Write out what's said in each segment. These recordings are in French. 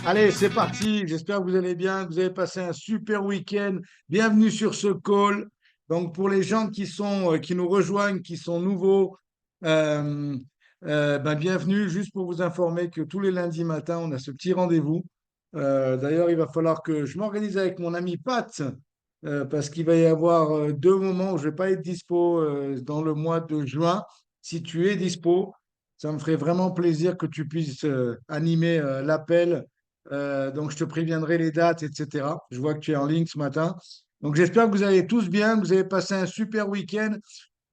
Allez, c'est parti. J'espère que vous allez bien, que vous avez passé un super week-end. Bienvenue sur ce call. Donc, pour les gens qui nous rejoignent, qui sont nouveaux, euh, bienvenue. Juste pour vous informer que tous les lundis matins, on a ce petit rendez-vous. D'ailleurs, il va falloir que je m'organise avec mon ami Pat, parce qu'il va y avoir deux moments où je ne vais pas être dispo dans le mois de juin. Si tu es dispo, ça me ferait vraiment plaisir que tu puisses animer l'appel. Donc, je te préviendrai les dates, etc. Je vois que tu es en ligne ce matin. Donc, j'espère que vous allez tous bien, que vous avez passé un super week-end,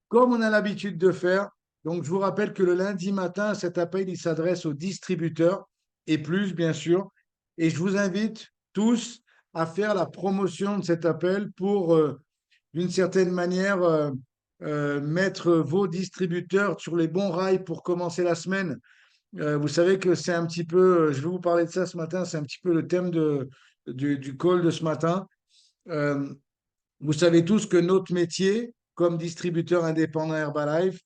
comme on a l'habitude de faire. Donc, je vous rappelle que le lundi matin, cet appel, il s'adresse aux distributeurs et plus, bien sûr. Et je vous invite tous à faire la promotion de cet appel pour, d'une certaine manière, mettre vos distributeurs sur les bons rails pour commencer la semaine. Vous savez que c'est un petit peu, je vais vous parler de ça ce matin, c'est un petit peu le thème du call de ce matin. Euh, Vous savez tous que notre métier, comme distributeur indépendant Herbalife,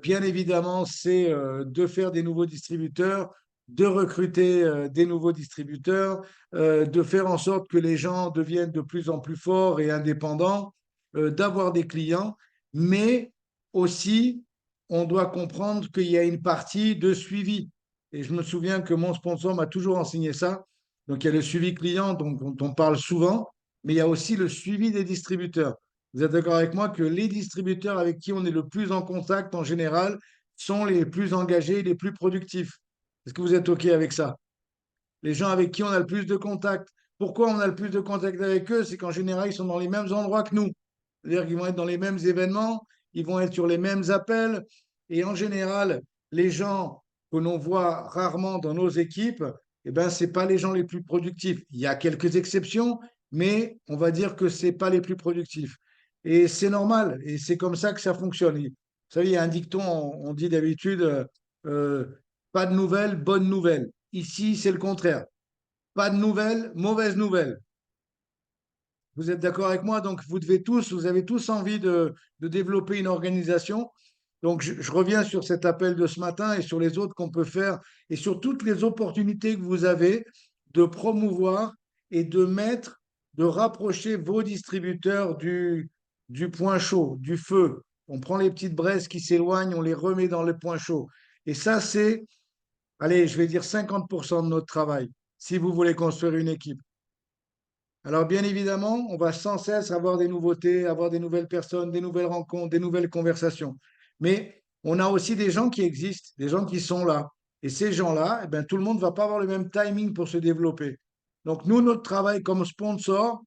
bien évidemment, c'est de faire des nouveaux distributeurs, de recruter des nouveaux distributeurs, de faire en sorte que les gens deviennent de plus en plus forts et indépendants, d'avoir des clients, mais aussi, on doit comprendre qu'il y a une partie de suivi. Et je me souviens que mon sponsor m'a toujours enseigné ça. Donc, il y a le suivi client dont on parle souvent, mais il y a aussi le suivi des distributeurs. Vous êtes d'accord avec moi que les distributeurs avec qui on est le plus en contact en général sont les plus engagés, les plus productifs. Est-ce que vous êtes OK avec ça? Les gens avec qui on a le plus de contact. Pourquoi on a le plus de contact avec eux? C'est qu'en général, ils sont dans les mêmes endroits que nous. C'est-à-dire qu'ils vont être dans les mêmes événements, ils vont être sur les mêmes appels. Et en général, les gens que l'on voit rarement dans nos équipes, eh ben, ce pas les gens les plus productifs. Il y a quelques exceptions, mais on va dire que ce pas les plus productifs. Et c'est normal, et c'est comme ça que ça fonctionne. Vous savez, il y a un dicton, on dit d'habitude, euh, pas de nouvelles, bonnes nouvelles. Ici, c'est le contraire. Pas de nouvelles, mauvaises nouvelles. Vous êtes d'accord avec moi? Donc, vous avez tous envie de développer une organisation. Donc, je reviens sur cet appel de ce matin et sur les autres qu'on peut faire et sur toutes les opportunités que vous avez de promouvoir et de rapprocher vos distributeurs du point chaud, du feu. On prend les petites braises qui s'éloignent, on les remet dans le point chaud. Et ça, c'est, allez, je vais dire 50% de notre travail, si vous voulez construire une équipe. Alors, bien évidemment, on va sans cesse avoir des nouveautés, avoir des nouvelles personnes, des nouvelles rencontres, des nouvelles conversations. Mais on a aussi des gens qui existent, des gens qui sont là. Et ces gens-là, eh ben, tout le monde ne va pas avoir le même timing pour se développer. Donc, nous, notre travail comme sponsor,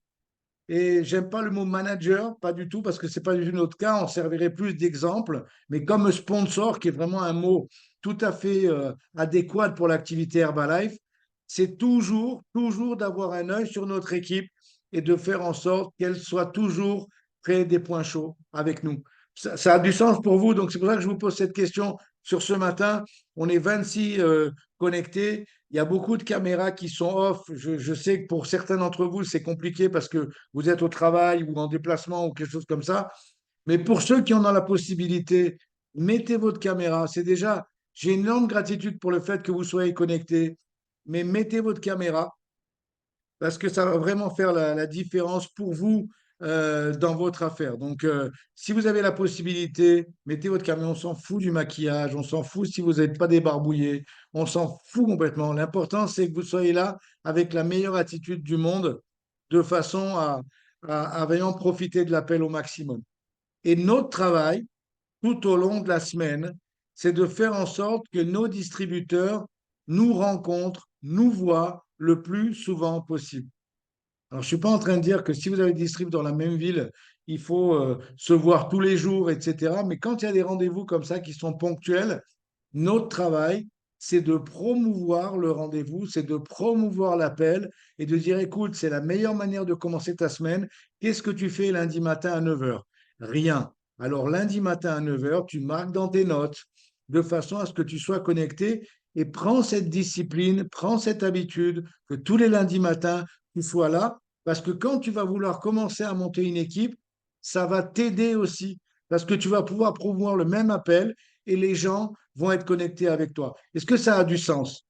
et j'aime pas le mot manager, pas du tout, parce que c'est pas du tout notre cas, on servirait plus d'exemple, mais comme sponsor, qui est vraiment un mot tout à fait adéquat pour l'activité Herbalife, c'est toujours d'avoir un œil sur notre équipe et de faire en sorte qu'elle soit toujours près des points chauds avec nous. Ça a du sens pour vous, donc c'est pour ça que je vous pose cette question sur ce matin. On est 26 connectés. Il y a beaucoup de caméras qui sont off. Je sais que pour certains d'entre vous, c'est compliqué parce que vous êtes au travail ou en déplacement ou quelque chose comme ça. Mais pour ceux qui en ont la possibilité, mettez votre caméra. J'ai une énorme gratitude pour le fait que vous soyez connectés, mais mettez votre caméra parce que ça va vraiment faire la différence pour vous dans votre affaire. Donc, si vous avez la possibilité, mettez votre caméra. On s'en fout du maquillage, on s'en fout si vous n'êtes pas débarbouillé, on s'en fout complètement. L'important, c'est que vous soyez là avec la meilleure attitude du monde, de façon à vraiment profiter de l'appel au maximum. Et notre travail, tout au long de la semaine, c'est de faire en sorte que nos distributeurs nous rencontrent, nous voient le plus souvent possible. Alors, je ne suis pas en train de dire que si vous avez des distributeurs dans la même ville, il faut se voir tous les jours, etc. Mais quand il y a des rendez-vous comme ça qui sont ponctuels, notre travail, c'est de promouvoir le rendez-vous, c'est de promouvoir l'appel et de dire, écoute, c'est la meilleure manière de commencer ta semaine. Qu'est-ce que tu fais lundi matin à 9 heures? Rien. Alors, lundi matin à 9 heures, tu marques dans tes notes de façon à ce que tu sois connecté et prends cette discipline, prends cette habitude que tous les lundis matins, tu sois là parce que quand tu vas vouloir commencer à monter une équipe, ça va t'aider aussi. parce que tu vas pouvoir promouvoir le même appel et les gens vont être connectés avec toi. Est-ce que ça a du sens?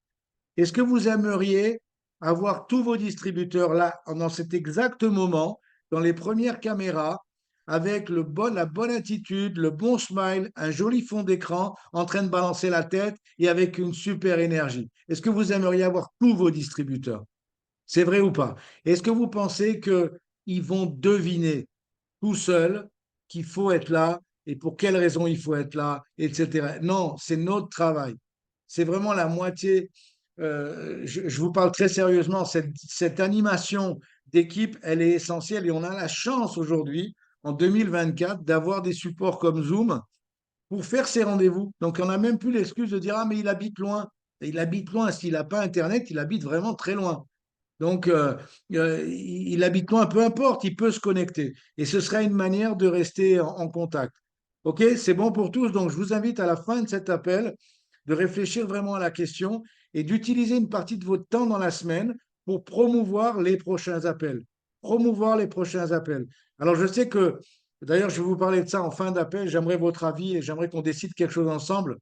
Est-ce que vous aimeriez avoir tous vos distributeurs là, dans cet exact moment, dans les premières caméras, avec la bonne attitude, le bon smile, un joli fond d'écran, en train de balancer la tête et avec une super énergie? Est-ce que vous aimeriez avoir tous vos distributeurs? C'est vrai ou pas? Est-ce que vous pensez qu'ils vont deviner tout seuls qu'il faut être là et pour quelles raisons il faut être là, etc. Non, c'est notre travail. C'est vraiment la moitié. Je vous parle très sérieusement, cette animation d'équipe, elle est essentielle et on a la chance aujourd'hui, en 2024, d'avoir des supports comme Zoom pour faire ses rendez-vous. Donc, on n'a même plus l'excuse de dire, ah, mais il habite loin. Et il habite loin. S'il n'a pas Internet, il habite vraiment très loin. Donc, il habite loin, peu importe, il peut se connecter. Et ce sera une manière de rester en contact. OK, c'est bon pour tous. Donc, je vous invite à la fin de cet appel de réfléchir vraiment à la question et d'utiliser une partie de votre temps dans la semaine pour promouvoir les prochains appels. Promouvoir les prochains appels. Alors, je sais que, d'ailleurs, je vais vous parler de ça en fin d'appel. J'aimerais votre avis et j'aimerais qu'on décide quelque chose ensemble.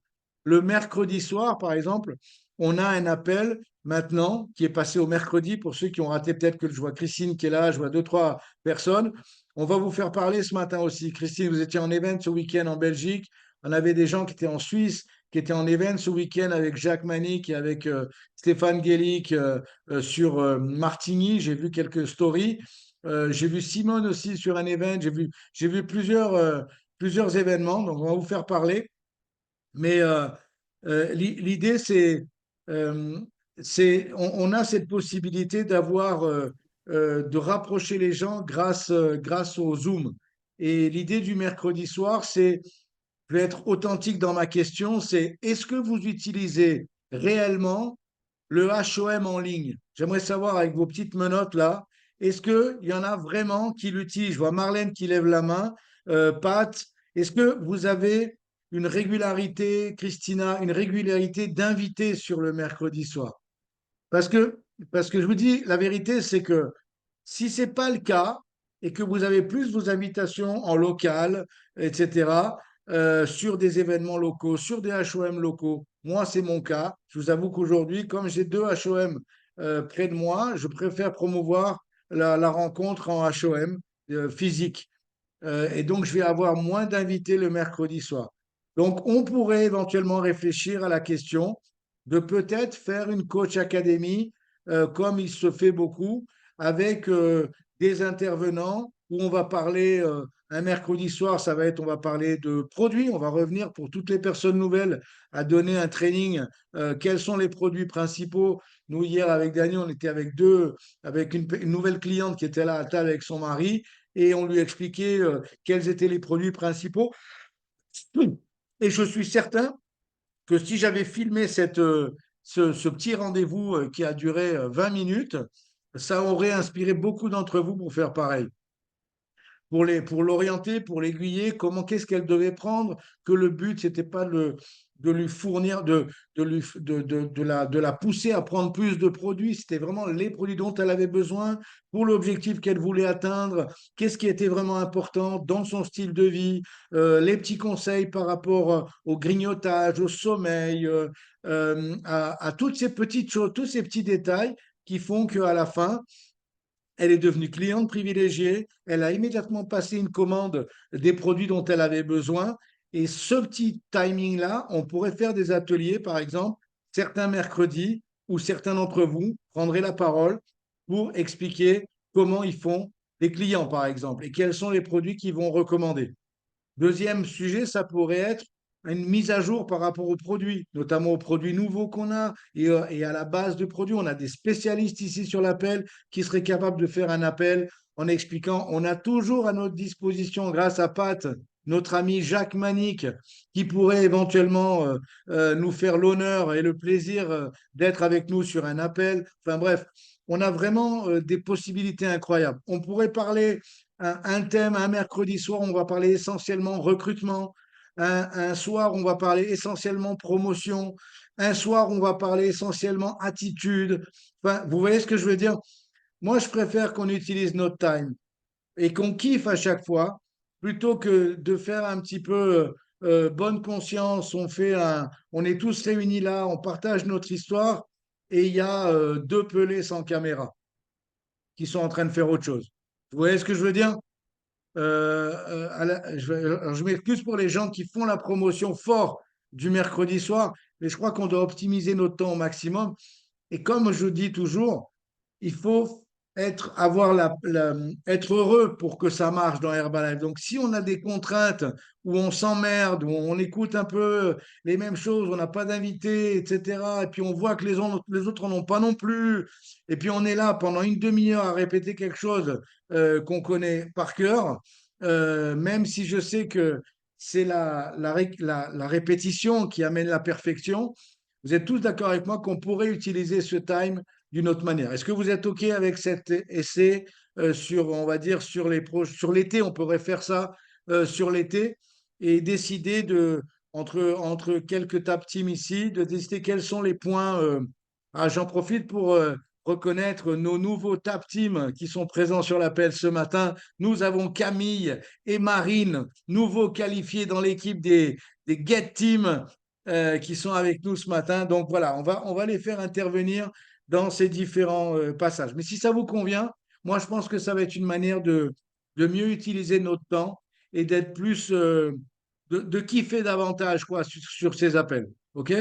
Le mercredi soir, par exemple, on a un appel maintenant, qui est passé au mercredi. Pour ceux qui ont raté, peut-être que je vois Christine qui est là, je vois deux, trois personnes. On va vous faire parler ce matin aussi. Christine, vous étiez en event ce week-end en Belgique. On avait des gens qui étaient en Suisse, qui étaient en event ce week-end avec Jacques Manic et avec Stéphane Guélic sur Martigny. J'ai vu quelques stories. J'ai vu Simone aussi sur un event. J'ai vu plusieurs événements. Donc, on va vous faire parler. Mais l'idée, euh, on a cette possibilité de rapprocher les gens grâce au Zoom. Et l'idée du mercredi soir, je vais être authentique dans ma question, c'est est-ce que vous utilisez réellement le HOM en ligne? J'aimerais savoir avec vos petites menottes là, est-ce qu'il y en a vraiment qui l'utilisent? Je vois Marlène qui lève la main, Pat, est-ce que vous avez une régularité, Christina, une régularité d'invités sur le mercredi soir? Parce que, parce que je vous dis, la vérité, c'est que si ce n'est pas le cas et que vous avez plus vos invitations en local, etc., sur des événements locaux, sur des HOM locaux, moi, c'est mon cas. Je vous avoue qu'aujourd'hui, comme j'ai deux HOM près de moi, je préfère promouvoir la rencontre en HOM physique. Et donc, je vais avoir moins d'invités le mercredi soir. Donc, on pourrait éventuellement réfléchir à la question de peut-être faire une coach académie, comme il se fait beaucoup, avec des intervenants où on va parler, un mercredi soir, on va parler de produits, on va revenir pour toutes les personnes nouvelles à donner un training, quels sont les produits principaux. Nous, hier, avec Daniel, on était avec une nouvelle cliente qui était là à table avec son mari et on lui expliquait quels étaient les produits principaux. Et je suis certain que si j'avais filmé ce petit rendez-vous qui a duré 20 minutes, ça aurait inspiré beaucoup d'entre vous pour faire pareil, pour l'orienter, pour l'aiguiller, qu'est-ce qu'elle devait prendre, que le but, c'était pas de lui fournir, de la pousser à prendre plus de produits, c'était vraiment les produits dont elle avait besoin pour l'objectif qu'elle voulait atteindre, qu'est-ce qui était vraiment important dans son style de vie, les petits conseils par rapport au grignotage, au sommeil, à toutes ces petites choses, tous ces petits détails qui font qu'à la fin, elle est devenue cliente privilégiée. Elle a immédiatement passé une commande des produits dont elle avait besoin. Et ce petit timing-là, on pourrait faire des ateliers, par exemple, certains mercredis, où certains d'entre vous prendraient la parole pour expliquer comment ils font des clients, par exemple, et quels sont les produits qu'ils vont recommander. Deuxième sujet, ça pourrait être une mise à jour par rapport aux produits, notamment aux produits nouveaux qu'on a et à la base de produits. On a des spécialistes ici sur l'appel qui seraient capables de faire un appel en expliquant. On a toujours à notre disposition, grâce à Pat, notre ami Jacques Manic, qui pourrait éventuellement nous faire l'honneur et le plaisir d'être avec nous sur un appel. Enfin bref, on a vraiment des possibilités incroyables. On pourrait parler un thème, un mercredi soir, on va parler essentiellement recrutement. Un soir, on va parler essentiellement promotion. Un soir, on va parler essentiellement attitude. Enfin, vous voyez ce que je veux dire? Moi, je préfère qu'on utilise notre time et qu'on kiffe à chaque fois. plutôt que de faire un petit peu bonne conscience, on est tous réunis là, on partage notre histoire et il y a deux pelés sans caméra qui sont en train de faire autre chose. Vous voyez ce que je veux dire? Alors, je m'excuse pour les gens qui font la promotion fort du mercredi soir, mais je crois qu'on doit optimiser notre temps au maximum. Et comme je dis toujours, il faut être heureux pour que ça marche dans Herbalife. Donc, si on a des contraintes où on s'emmerde, où on écoute un peu les mêmes choses, on n'a pas d'invités, etc., et puis on voit que les autres n'en ont pas non plus, et puis on est là pendant une demi-heure à répéter quelque chose qu'on connaît par cœur, même si je sais que c'est la répétition qui amène la perfection. Vous êtes tous d'accord avec moi qu'on pourrait utiliser ce time d'une autre manière. Est-ce que vous êtes OK avec cet essai sur, on va dire, sur l'été, on pourrait faire ça sur l'été et décider entre quelques tap teams ici, de décider quels sont les points. J'en profite pour reconnaître nos nouveaux tap teams qui sont présents sur l'appel ce matin. Nous avons Camille et Marine, nouveaux qualifiés dans l'équipe des Get Team qui sont avec nous ce matin. Donc voilà, on va les faire intervenir dans ces différents passages. Mais si ça vous convient, moi je pense que ça va être une manière de mieux utiliser notre temps et d'être plus, de kiffer davantage quoi, sur ces appels. OK?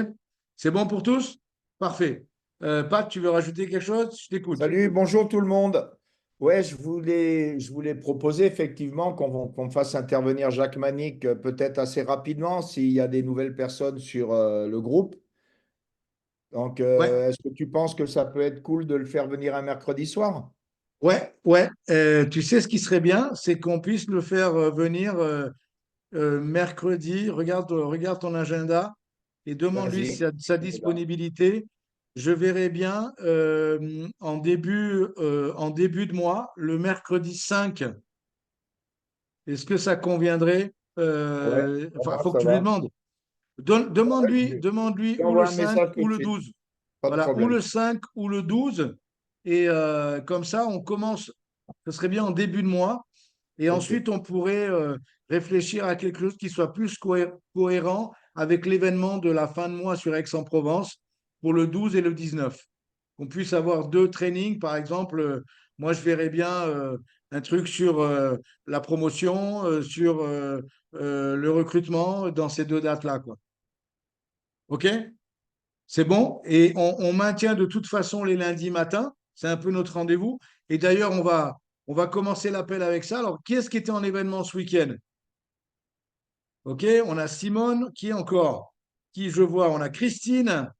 C'est bon pour tous? Parfait. Pat, tu veux rajouter quelque chose? Je t'écoute. Salut, bonjour tout le monde. Ouais, je voulais proposer effectivement qu'on fasse intervenir Jacques Manic peut-être assez rapidement s'il y a des nouvelles personnes sur le groupe. Donc, Ouais, est-ce que tu penses que ça peut être cool de le faire venir un mercredi soir? ouais. Tu sais ce qui serait bien, c'est qu'on puisse le faire venir mercredi. Regarde ton agenda et demande-lui Vas-y. sa Je regarde. disponibilité. Je verrai bien en début de mois, le mercredi 5. Est-ce que ça conviendrait? Ouais, ça Enfin, il va, faut que ça tu lui va. demandes. Ouais, Demande-lui je lui ou le envoie un 5 message tout ou de le suite. 12. Pas de Voilà, ou problème. le 5 ou le 12. Et comme ça, on commence. Ce serait bien en début de mois. Et Ok, ensuite, on pourrait réfléchir à quelque chose qui soit plus cohérent avec l'événement de la fin de mois sur Aix-en-Provence pour le 12 et le 19. Qu'on puisse avoir deux trainings, par exemple. Moi, je verrais bien un truc sur la promotion, sur le recrutement dans ces deux dates-là, quoi. OK? C'est bon? Et on maintient de toute façon les lundis matins. C'est un peu notre rendez-vous. Et d'ailleurs, on va commencer l'appel avec ça. Alors, qui est-ce qui était en événement ce week-end? OK, on a Simone. Qui encore? Qui je vois? On a Christine.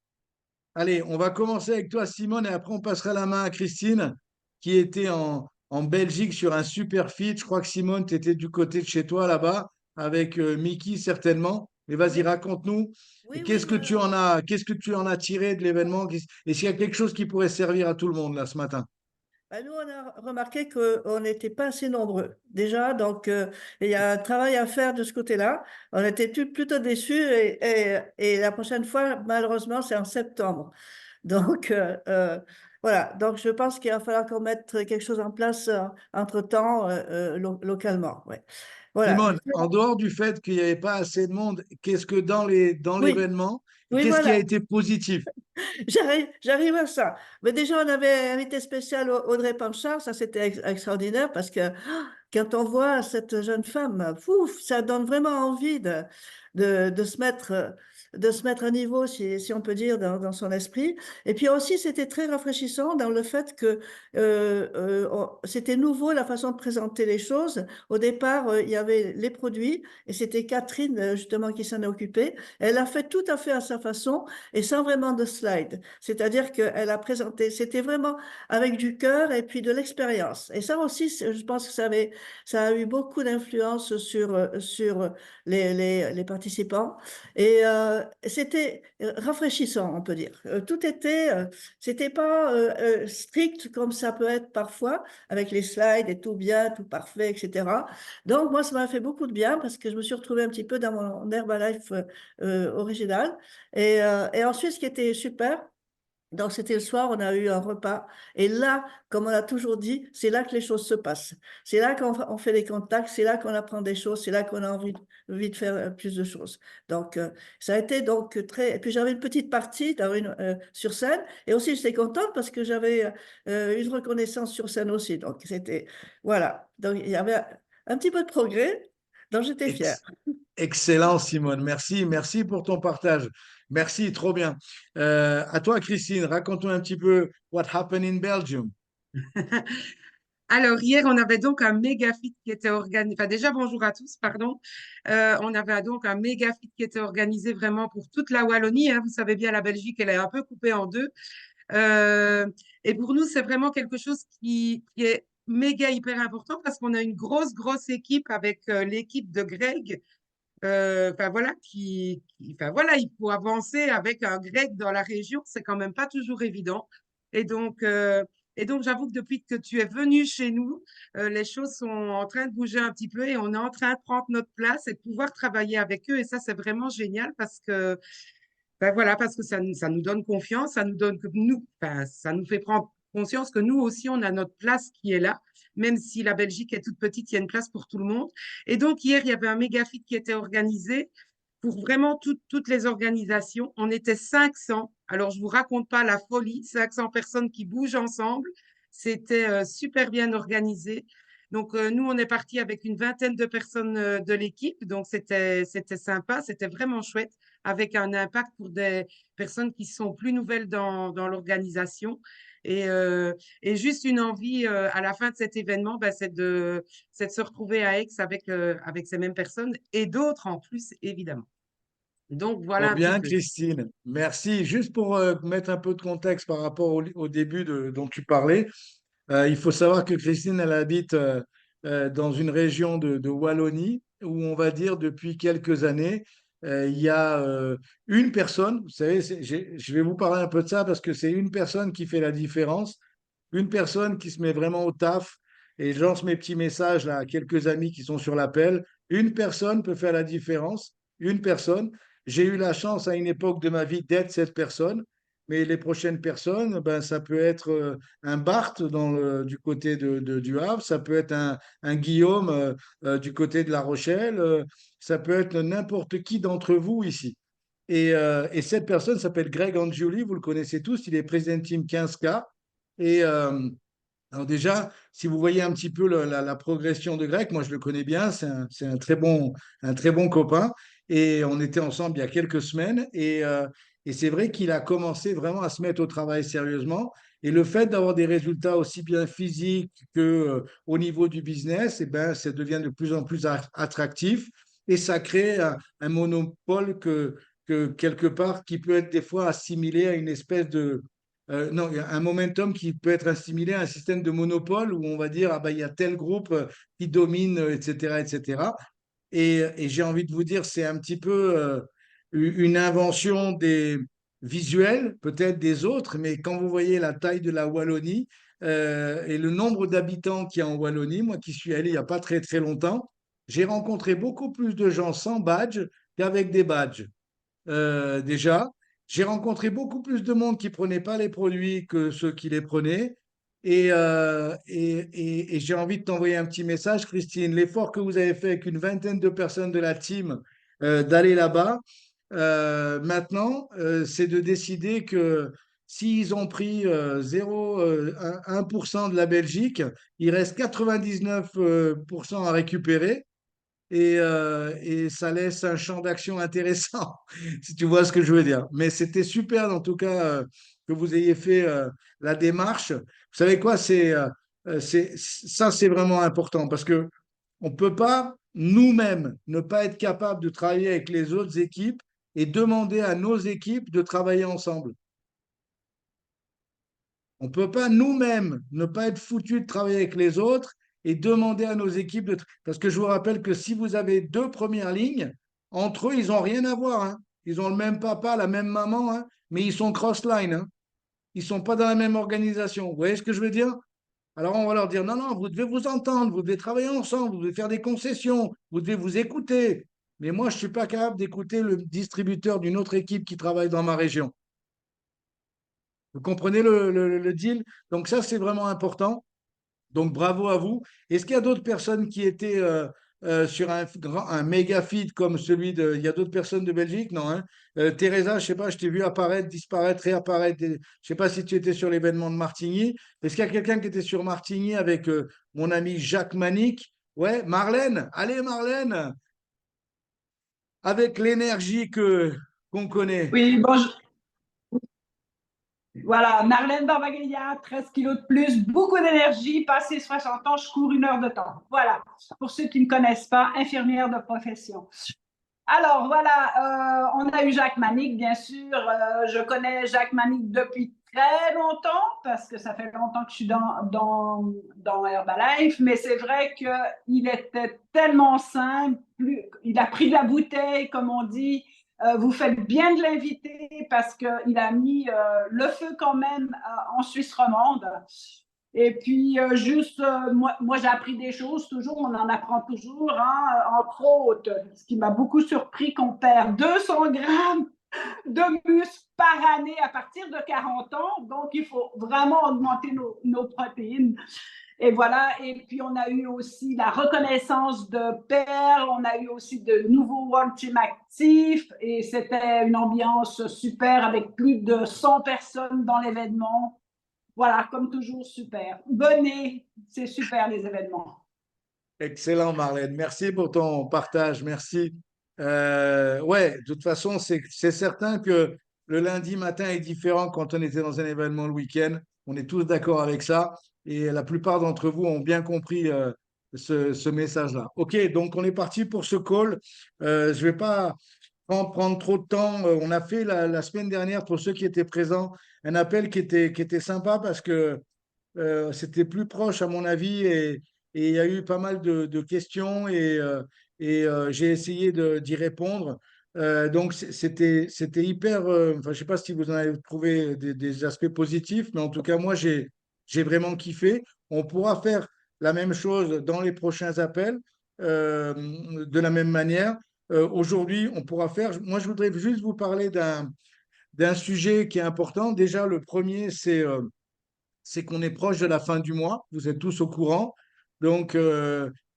Allez, on va commencer avec toi, Simone, et après on passera la main à Christine, qui était en Belgique sur un super feat. Je crois que Simone, tu étais du côté de chez toi là-bas, avec Mickey certainement. Mais vas-y, Oui, raconte-nous. oui, voilà. Qu'est-ce que tu en as tiré de l'événement? Est-ce qu'il y a quelque chose qui pourrait servir à tout le monde là ce matin? Bah, nous, on a remarqué qu'on n'était pas assez nombreux déjà, donc il y a un travail à faire de ce côté-là. On était plutôt déçus et la prochaine fois, malheureusement, c'est en septembre. Donc voilà, donc je pense qu'il va falloir qu'on mette quelque chose en place entre-temps localement. Ouais. Voilà. Simone, en dehors du fait qu'il n'y avait pas assez de monde, qu'est-ce que dans Oui, l'événement, oui, qu'est-ce qui a voilà. été positif? J'arrive à ça. Mais déjà, on avait invité spécial Audrey Panchard, ça c'était extraordinaire parce que quand on voit cette jeune femme, pouf, ça donne vraiment envie de de se mettre à niveau, si on peut dire, dans son esprit. Et puis aussi, c'était très rafraîchissant dans le fait que c'était nouveau la façon de présenter les choses. Au départ, il y avait les produits et c'était Catherine, justement, qui s'en est occupée. Elle a fait tout à fait à sa façon et sans vraiment de slide. C'est-à-dire qu'elle a présenté, c'était vraiment avec du cœur et puis de l'expérience. Et ça aussi, je pense que ça a eu beaucoup d'influence sur les participants. Et c'était rafraîchissant, on peut dire. Tout était, c'était pas strict comme ça peut être parfois, avec les slides et tout bien, tout parfait, etc. Donc, moi, ça m'a fait beaucoup de bien parce que je me suis retrouvée un petit peu dans mon Herbalife original. Et ensuite, ce qui était super, Donc, c'était le soir, on a eu un repas. Et là, comme on a toujours dit, c'est là que les choses se passent. C'est là qu'on fait des contacts, c'est là qu'on apprend des choses, c'est là qu'on a envie de faire plus de choses. Donc, ça a été donc très. Et puis, j'avais une petite partie sur scène. Et aussi, j'étais contente parce que j'avais une reconnaissance sur scène aussi. Donc, c'était. Voilà. Donc, il y avait un petit peu de progrès, dont j'étais fière. Excellent, Simone. Merci, merci pour ton partage. Merci, trop bien. À toi, Christine, raconte-nous un petit peu what happened in Belgium. Alors, hier, on avait donc un méga fit qui était organisé. Enfin, déjà, bonjour à tous, pardon. On avait donc un méga fit qui était organisé vraiment pour toute la Wallonie, hein. Vous savez bien, la Belgique, elle est un peu coupée en deux. Euh, et pour nous, c'est vraiment quelque chose qui est méga hyper important parce qu'on a une grosse équipe avec l'équipe de Greg. Enfin voilà, enfin voilà, il faut avancer avec un grec dans la région, c'est quand même pas toujours évident. Et donc, euh, et donc j'avoue que depuis que tu es venu chez nous, les choses sont en train de bouger un petit peu et on est en train de prendre notre place et de pouvoir travailler avec eux. Et ça, c'est vraiment génial parce que, ben voilà, parce que ça nous donne confiance, ça nous donne que nous, enfin, ça nous fait prendre conscience que nous aussi, on a notre place qui est là. Même si la Belgique est toute petite, il y a une place pour tout le monde. Et donc, hier, il y avait un méga fit qui était organisé pour vraiment toutes les organisations. On était 500. Alors, je vous raconte pas la folie, 500 personnes qui bougent ensemble. C'était super bien organisé. Donc, nous, on est parti avec une vingtaine de personnes de l'équipe. Donc, c'était sympa, c'était vraiment chouette, avec un impact pour des personnes qui sont plus nouvelles dans l'organisation. Et, euh, et juste une envie à la fin de cet événement, ben, c'est de se retrouver à Aix avec ces mêmes personnes et d'autres en plus, évidemment. Donc, voilà Trop un petit bien, peu. Christine. Merci. Juste pour mettre un peu de contexte par rapport au début dont tu parlais, il faut savoir que Christine, elle habite dans une région de Wallonie où on va dire depuis quelques années, il y a une personne, vous savez, je vais vous parler un peu de ça parce que c'est une personne qui fait la différence, une personne qui se met vraiment au taf et je lance mes petits messages là à quelques amis qui sont sur l'appel. Une personne peut faire la différence, une personne. J'ai eu la chance à une époque de ma vie d'être cette personne, mais les prochaines personnes, ben, ça peut être un Bart du côté du Havre, ça peut être un Guillaume du côté de La Rochelle, ça peut être n'importe qui d'entre vous ici. Et cette personne s'appelle Greg Angioli, vous le connaissez tous, il est président Team 15K. Et alors déjà, si vous voyez un petit peu la progression de Greg, moi je le connais bien, c'est un très bon copain. Et on était ensemble il y a quelques semaines. Et c'est vrai qu'il a commencé vraiment à se mettre au travail sérieusement. Et le fait d'avoir des résultats aussi bien physiques que au niveau du business, eh ben, ça devient de plus en plus attractif. Et ça crée un monopole que quelque part qui peut être des fois assimilé à une espèce de non, il y a un momentum qui peut être assimilé à un système de monopole où on va dire, ah ben, il y a tel groupe qui domine, etc., etc. Et j'ai envie de vous dire, c'est un petit peu une invention des visuels, peut-être des autres, mais quand vous voyez la taille de la Wallonie et le nombre d'habitants qu'il y a en Wallonie, moi qui suis allé il n'y a pas très très longtemps, j'ai rencontré beaucoup plus de gens sans badge qu'avec des badges déjà. J'ai rencontré beaucoup plus de monde qui ne prenait pas les produits que ceux qui les prenaient. Et j'ai envie de t'envoyer un petit message, Christine. L'effort que vous avez fait avec une vingtaine de personnes de la team d'aller là-bas, maintenant, c'est de décider que s'ils ont pris 1% de la Belgique, il reste 99% à récupérer et ça laisse un champ d'action intéressant, si tu vois ce que je veux dire. Mais c'était super, en tout cas, que vous ayez fait la démarche. Vous savez quoi, ça, c'est vraiment important parce que on ne peut pas nous-mêmes ne pas être capable de travailler avec les autres équipes et demander à nos équipes de travailler ensemble. On ne peut pas nous-mêmes ne pas être foutu de travailler avec les autres et demander à nos équipes de... Parce que je vous rappelle que si vous avez deux premières lignes, entre eux, ils n'ont rien à voir, hein. Ils ont le même papa, la même maman, hein, mais ils sont cross-line, hein. Ils ne sont pas dans la même organisation. Vous voyez ce que je veux dire? Alors on va leur dire, non, non, vous devez vous entendre, vous devez travailler ensemble, vous devez faire des concessions, vous devez vous écouter. Mais moi, je ne suis pas capable d'écouter le distributeur d'une autre équipe qui travaille dans ma région. Vous comprenez le deal? Donc ça, c'est vraiment important. Donc bravo à vous. Est-ce qu'il y a d'autres personnes qui étaient sur un méga feed comme celui de... Il y a d'autres personnes de Belgique? Non, hein? Teresa, je ne sais pas, je t'ai vu apparaître, disparaître, réapparaître. Je ne sais pas si tu étais sur l'événement de Martigny. Est-ce qu'il y a quelqu'un qui était sur Martigny avec mon ami Jacques Manic? Ouais, Marlène. Allez, Marlène, avec l'énergie qu'on connaît. Oui, bonjour. Voilà, Marlène Barbagaya, 13 kilos de plus, beaucoup d'énergie, passé 60 ans, je cours 1 heure de temps. Voilà, pour ceux qui ne connaissent pas, infirmière de profession. Alors voilà, on a eu Jacques Manic, bien sûr. Je connais Jacques Manic depuis très longtemps, parce que ça fait longtemps que je suis dans Herbalife, mais c'est vrai qu'il était tellement simple, il a pris de la bouteille, comme on dit. Vous faites bien de l'inviter parce qu'il a mis le feu quand même en Suisse romande. Et puis, moi j'ai appris des choses toujours, on en apprend toujours, hein, entre autres, ce qui m'a beaucoup surpris, qu'on perd 200 grammes de muscle par année à partir de 40 ans, donc il faut vraiment augmenter nos protéines. Et voilà, et puis on a eu aussi la reconnaissance de pairs, on a eu aussi de nouveaux World Team actifs, et c'était une ambiance super avec plus de 100 personnes dans l'événement. Voilà, comme toujours, super. Venez, c'est super les événements. Excellent, Marlène. Merci pour ton partage. Merci. Ouais, de toute façon, c'est certain que le lundi matin est différent quand on était dans un événement le week-end. On est tous d'accord avec ça. Et la plupart d'entre vous ont bien compris ce message-là. OK, donc on est parti pour ce call. Je ne vais pas prendre trop de temps. On a fait la semaine dernière, pour ceux qui étaient présents, un appel qui était sympa parce que c'était plus proche, à mon avis, et il y a eu pas mal de questions et j'ai essayé d'y répondre. Donc, c'était hyper. Enfin, je ne sais pas si vous en avez trouvé des aspects positifs, mais en tout cas, moi, j'ai vraiment kiffé. On pourra faire la même chose dans les prochains appels, de la même manière. Aujourd'hui, on pourra faire. Moi, je voudrais juste vous parler d'un sujet qui est important. Déjà, le premier, c'est qu'on est proche de la fin du mois. Vous êtes tous au courant. Donc,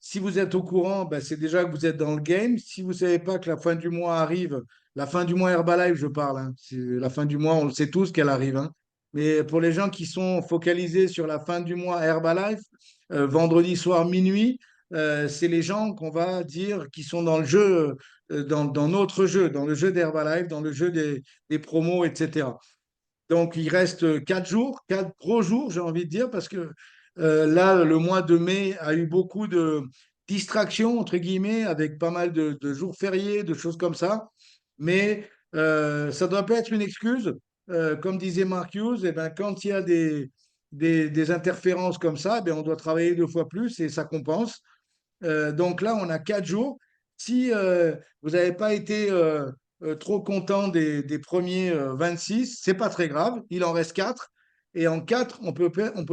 si vous êtes au courant, ben, c'est déjà que vous êtes dans le game. Si vous ne savez pas que la fin du mois arrive, la fin du mois Herbalife, je parle, hein, c'est la fin du mois, on le sait tous qu'elle arrive, hein. Mais pour les gens qui sont focalisés sur la fin du mois Herbalife, vendredi soir minuit, c'est les gens qu'on va dire qui sont dans le jeu, dans notre jeu, dans le jeu d'Herbalife, dans le jeu des promos, etc. Donc, il reste 4 jours, 4 gros jours, j'ai envie de dire, parce que là, le mois de mai a eu beaucoup de distractions, entre guillemets, avec pas mal de jours fériés, de choses comme ça. Mais ça ne doit pas être une excuse. Comme disait Mark Hughes, eh ben, quand il y a des interférences comme ça, eh ben, on doit travailler 2 fois plus et ça compense. Donc là, on a 4 jours. Si vous n'avez pas été trop content des premiers 26, c'est pas très grave. Il en reste 4. Et en 4, on peut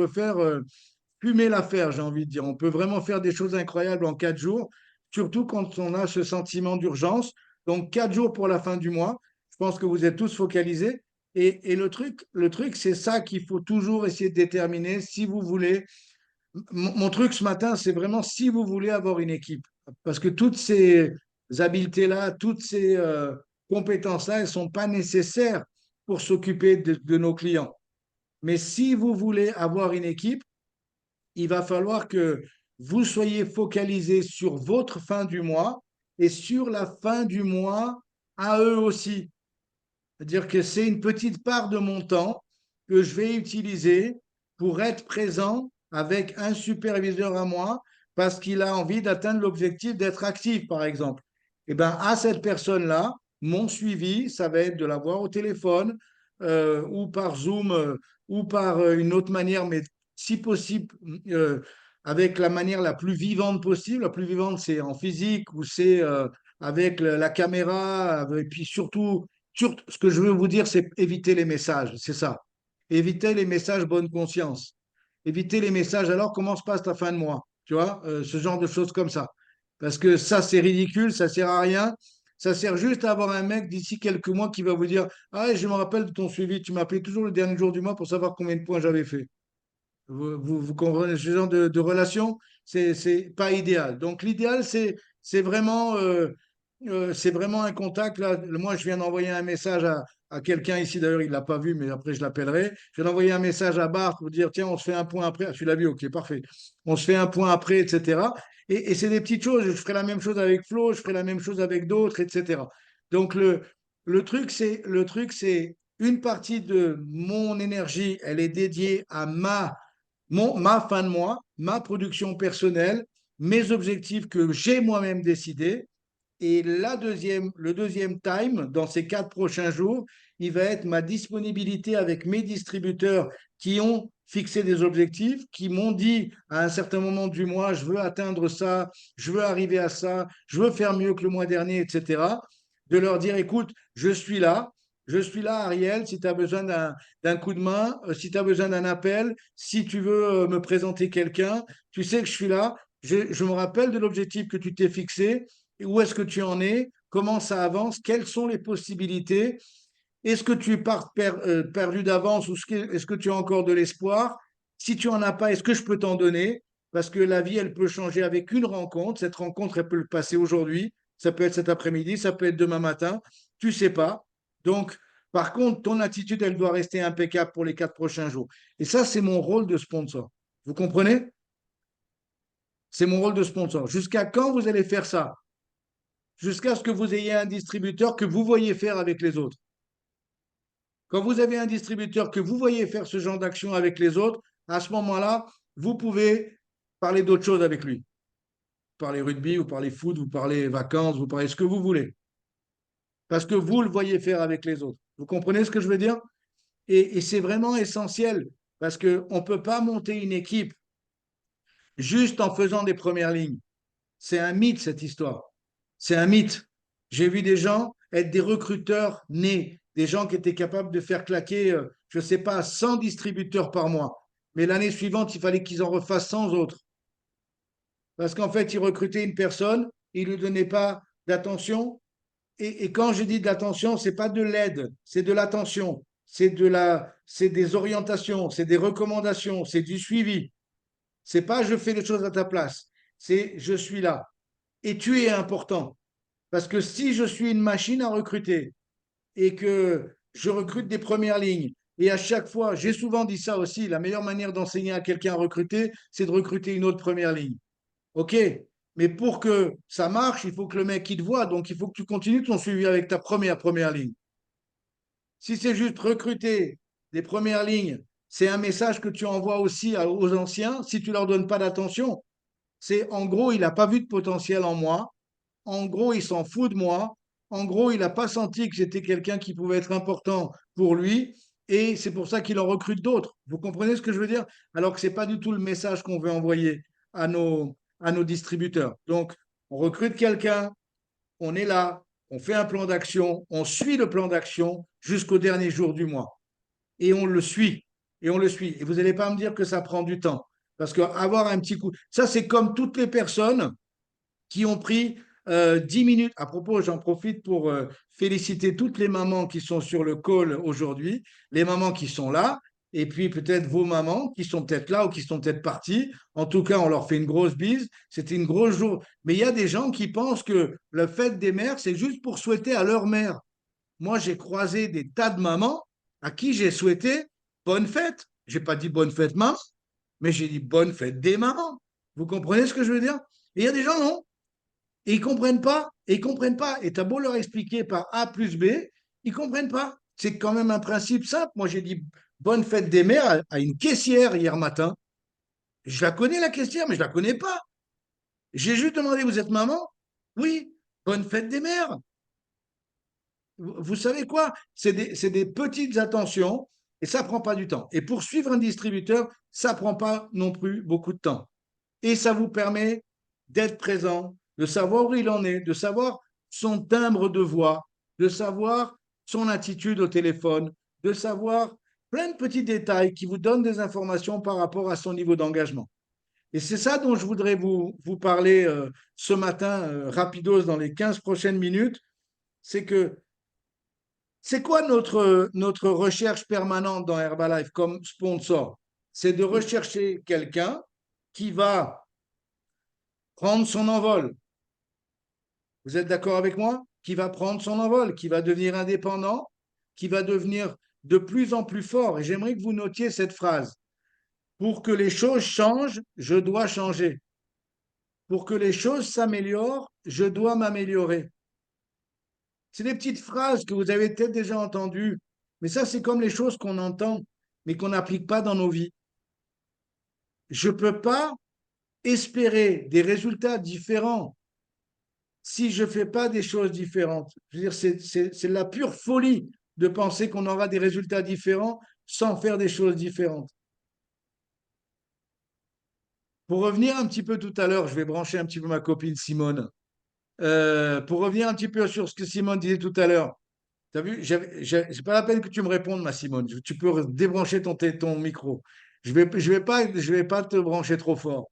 faire fumer l'affaire, j'ai envie de dire. On peut vraiment faire des choses incroyables en 4 jours, surtout quand on a ce sentiment d'urgence. Donc 4 jours pour la fin du mois. Je pense que vous êtes tous focalisés. Et le truc, c'est ça qu'il faut toujours essayer de déterminer si vous voulez mon truc ce matin, c'est vraiment si vous voulez avoir une équipe, parce que toutes ces habiletés-là, toutes ces compétences-là, elles ne sont pas nécessaires pour s'occuper de nos clients. Mais si vous voulez avoir une équipe, il va falloir que vous soyez focalisé sur votre fin du mois et sur la fin du mois à eux aussi. C'est-à-dire que c'est une petite part de mon temps que je vais utiliser pour être présent avec un superviseur à moi parce qu'il a envie d'atteindre l'objectif d'être actif, par exemple. Et bien, à cette personne-là, mon suivi, ça va être de la voir au téléphone ou par Zoom ou par une autre manière, mais si possible, avec la manière la plus vivante possible. La plus vivante, c'est en physique ou c'est avec la caméra, et puis surtout ce que je veux vous dire, c'est éviter les messages, c'est ça. Éviter les messages bonne conscience. Éviter les messages alors comment se passe la fin de mois, tu vois, ce genre de choses comme ça. Parce que ça, c'est ridicule, ça sert à rien. Ça sert juste à avoir un mec d'ici quelques mois qui va vous dire, ah, je me rappelle de ton suivi, tu m'appelais toujours le dernier jour du mois pour savoir combien de points j'avais fait. Vous comprenez ce genre de relation? C'est pas idéal. Donc, l'idéal, c'est vraiment un contact. Là, moi, je viens d'envoyer un message à quelqu'un ici. D'ailleurs, il ne l'a pas vu, mais après, je l'appellerai. Je viens d'envoyer un message à Bart pour dire, tiens, on se fait un point après. Ah, tu l'as vu, ok, parfait. On se fait un point après, etc. Et c'est des petites choses. Je ferai la même chose avec Flo, je ferai la même chose avec d'autres, etc. Donc, le truc, c'est une partie de mon énergie, elle est dédiée à ma fin de mois, ma production personnelle, mes objectifs que j'ai moi-même décidés. Et le deuxième time, dans ces 4 prochains jours, il va être ma disponibilité avec mes distributeurs qui ont fixé des objectifs, qui m'ont dit à un certain moment du mois, je veux atteindre ça, je veux arriver à ça, je veux faire mieux que le mois dernier, etc. De leur dire, écoute, je suis là, Ariel, si tu as besoin d'un coup de main, si tu as besoin d'un appel, si tu veux me présenter quelqu'un, tu sais que je suis là. Je me rappelle de l'objectif que tu t'es fixé. Où est-ce que tu en es? Comment ça avance? Quelles sont les possibilités? Est-ce que tu pars perdu d'avance ou est-ce que tu as encore de l'espoir? Si tu n'en as pas, est-ce que je peux t'en donner? Parce que la vie, elle peut changer avec une rencontre. Cette rencontre, elle peut le passer aujourd'hui. Ça peut être cet après-midi, ça peut être demain matin. Tu ne sais pas. Donc, par contre, ton attitude, elle doit rester impeccable pour les 4 prochains jours. Et ça, c'est mon rôle de sponsor. Vous comprenez? C'est mon rôle de sponsor. Jusqu'à quand vous allez faire ça? Jusqu'à ce que vous ayez un distributeur que vous voyez faire avec les autres. Quand vous avez un distributeur que vous voyez faire ce genre d'action avec les autres, à ce moment-là, vous pouvez parler d'autre chose avec lui. Vous parlez rugby, vous parlez foot, vous parlez vacances, vous parlez ce que vous voulez. Parce que vous le voyez faire avec les autres. Vous comprenez ce que je veux dire? Et c'est vraiment essentiel parce qu'on ne peut pas monter une équipe juste en faisant des premières lignes. C'est un mythe, cette histoire. C'est un mythe. J'ai vu des gens être des recruteurs nés, des gens qui étaient capables de faire claquer, je ne sais pas, 100 distributeurs par mois. Mais l'année suivante, il fallait qu'ils en refassent 100 autres. Parce qu'en fait, ils recrutaient une personne, ils ne lui donnaient pas d'attention. Et quand je dis de l'attention, ce n'est pas de l'aide, c'est de l'attention. C'est des orientations, c'est des recommandations, c'est du suivi. C'est pas je fais les choses à ta place, c'est je suis là. Et tu es important. Parce que si je suis une machine à recruter et que je recrute des premières lignes, et à chaque fois, j'ai souvent dit ça aussi, la meilleure manière d'enseigner à quelqu'un à recruter, c'est de recruter une autre première ligne. OK, mais pour que ça marche, il faut que le mec il te voit, donc il faut que tu continues ton suivi avec ta première ligne. Si c'est juste recruter des premières lignes, c'est un message que tu envoies aussi aux anciens si tu leur donnes pas d'attention. C'est en gros, il n'a pas vu de potentiel en moi. En gros, il s'en fout de moi. En gros, il n'a pas senti que j'étais quelqu'un qui pouvait être important pour lui. Et c'est pour ça qu'il en recrute d'autres. Vous comprenez ce que je veux dire? Alors que ce n'est pas du tout le message qu'on veut envoyer à nos distributeurs. Donc, on recrute quelqu'un, on est là, on fait un plan d'action, on suit le plan d'action jusqu'au dernier jour du mois. Et on le suit. Et on le suit. Et vous n'allez pas me dire que ça prend du temps. Parce qu'avoir un petit coup, ça c'est comme toutes les personnes qui ont pris 10 minutes. À propos, j'en profite pour féliciter toutes les mamans qui sont sur le call aujourd'hui, les mamans qui sont là, et puis peut-être vos mamans qui sont peut-être là ou qui sont peut-être parties. En tout cas, on leur fait une grosse bise. C'était une grosse journée. Mais il y a des gens qui pensent que le fête des mères, c'est juste pour souhaiter à leur mère. Moi, j'ai croisé des tas de mamans à qui j'ai souhaité bonne fête. J'ai pas dit bonne fête maman, mais j'ai dit bonne fête des mamans. Vous comprenez ce que je veux dire? Et il y a des gens, non. Et ils ne comprennent pas. Et ils comprennent pas. Et tu as beau leur expliquer par A plus B, ils ne comprennent pas. C'est quand même un principe simple. Moi, j'ai dit bonne fête des mères à une caissière hier matin. Je la connais, la caissière, mais je ne la connais pas. J'ai juste demandé, vous êtes maman? Oui, bonne fête des mères. Vous savez quoi? C'est des petites attentions et ça ne prend pas du temps. Et pour suivre un distributeur, ça ne prend pas non plus beaucoup de temps. Et ça vous permet d'être présent, de savoir où il en est, de savoir son timbre de voix, de savoir son attitude au téléphone, de savoir plein de petits détails qui vous donnent des informations par rapport à son niveau d'engagement. Et c'est ça dont je voudrais vous parler ce matin, rapidos, dans les 15 prochaines minutes. c'est que c'est quoi notre recherche permanente dans Herbalife comme sponsor? C'est de rechercher quelqu'un qui va prendre son envol. Vous êtes d'accord avec moi? Qui va prendre son envol, qui va devenir indépendant, qui va devenir de plus en plus fort. Et j'aimerais que vous notiez cette phrase. Pour que les choses changent, je dois changer. Pour que les choses s'améliorent, je dois m'améliorer. C'est des petites phrases que vous avez peut-être déjà entendues, mais ça, c'est comme les choses qu'on entend, mais qu'on n'applique pas dans nos vies. Je ne peux pas espérer des résultats différents si je ne fais pas des choses différentes. Je veux dire, c'est la pure folie de penser qu'on aura des résultats différents sans faire des choses différentes. Pour revenir un petit peu tout à l'heure, je vais brancher un petit peu ma copine Simone. Pour revenir un petit peu sur ce que Simone disait tout à l'heure, tu as vu, c'est pas la peine que tu me répondes, ma Simone. Tu peux débrancher ton micro. Je vais pas te brancher trop fort.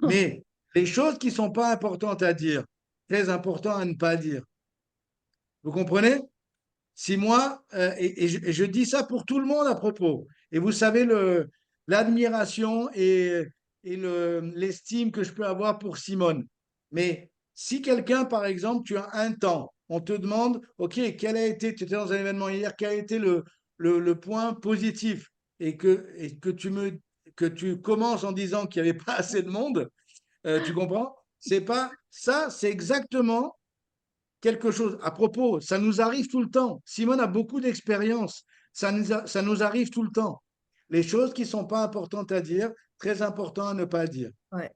Mais les choses qui sont pas importantes à dire, très important à ne pas dire. Vous comprenez? Si moi, et je dis ça pour tout le monde à propos, et vous savez l'admiration et l'estime que je peux avoir pour Simone. Mais si quelqu'un, par exemple, tu as un temps, on te demande, OK, quel a été, tu étais dans un événement hier, quel a été le point positif, que tu commences en disant qu'il n'y avait pas assez de monde, tu comprends? C'est pas ça, c'est exactement quelque chose. À propos, ça nous arrive tout le temps. Simone a beaucoup d'expérience. Ça nous arrive tout le temps. Les choses qui ne sont pas importantes à dire, très important à ne pas dire. Ouais.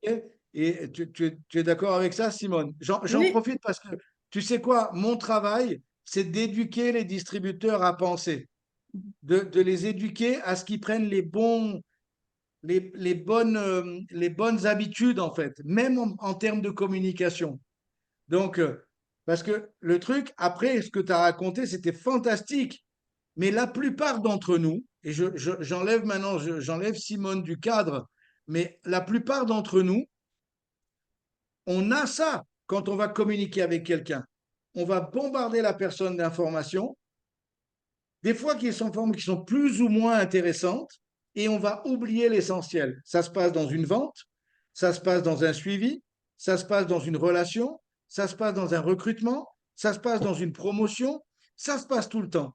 Ok. Et tu es d'accord avec ça, Simone? J'en Oui. profite parce que tu sais quoi, mon travail, c'est d'éduquer les distributeurs à penser, de les éduquer à ce qu'ils prennent les bonnes habitudes, en fait, même en termes de communication. Donc, parce que le truc, après, ce que tu as raconté, c'était fantastique. Mais la plupart d'entre nous, et j'enlève maintenant, j'enlève Simone du cadre, mais la plupart d'entre nous, on a ça quand on va communiquer avec quelqu'un. On va bombarder la personne d'informations, des fois qui sont plus ou moins intéressantes, et on va oublier l'essentiel. Ça se passe dans une vente, ça se passe dans un suivi, ça se passe dans une relation, ça se passe dans un recrutement, ça se passe dans une promotion, ça se passe tout le temps.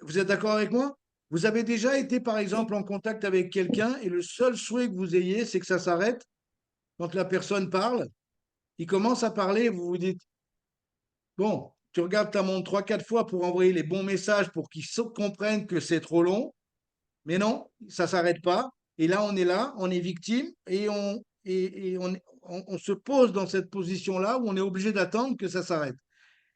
Vous êtes d'accord avec moi? Vous avez déjà été, par exemple, en contact avec quelqu'un et le seul souhait que vous ayez, c'est que ça s'arrête quand la personne parle. Il commence à parler et vous vous dites, bon, tu regardes ta montre 3, 4 fois pour envoyer les bons messages pour qu'ils comprennent que c'est trop long. Mais non, ça ne s'arrête pas. Et là, on est victime et on se pose dans cette position-là où on est obligé d'attendre que ça s'arrête.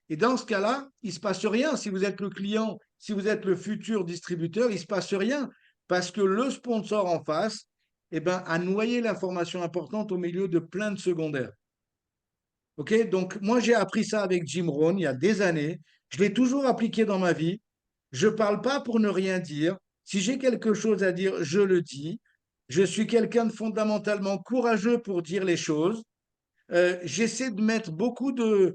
Et dans ce cas-là, il ne se passe rien. Si vous êtes le client, si vous êtes le futur distributeur, il ne se passe rien parce que le sponsor en face, eh ben, a noyé l'information importante au milieu de plein de secondaires. OK? Donc, moi, j'ai appris ça avec Jim Rohn il y a des années. Je l'ai toujours appliqué dans ma vie. Je ne parle pas pour ne rien dire. Si j'ai quelque chose à dire, je le dis. Je suis quelqu'un de fondamentalement courageux pour dire les choses. J'essaie de mettre beaucoup de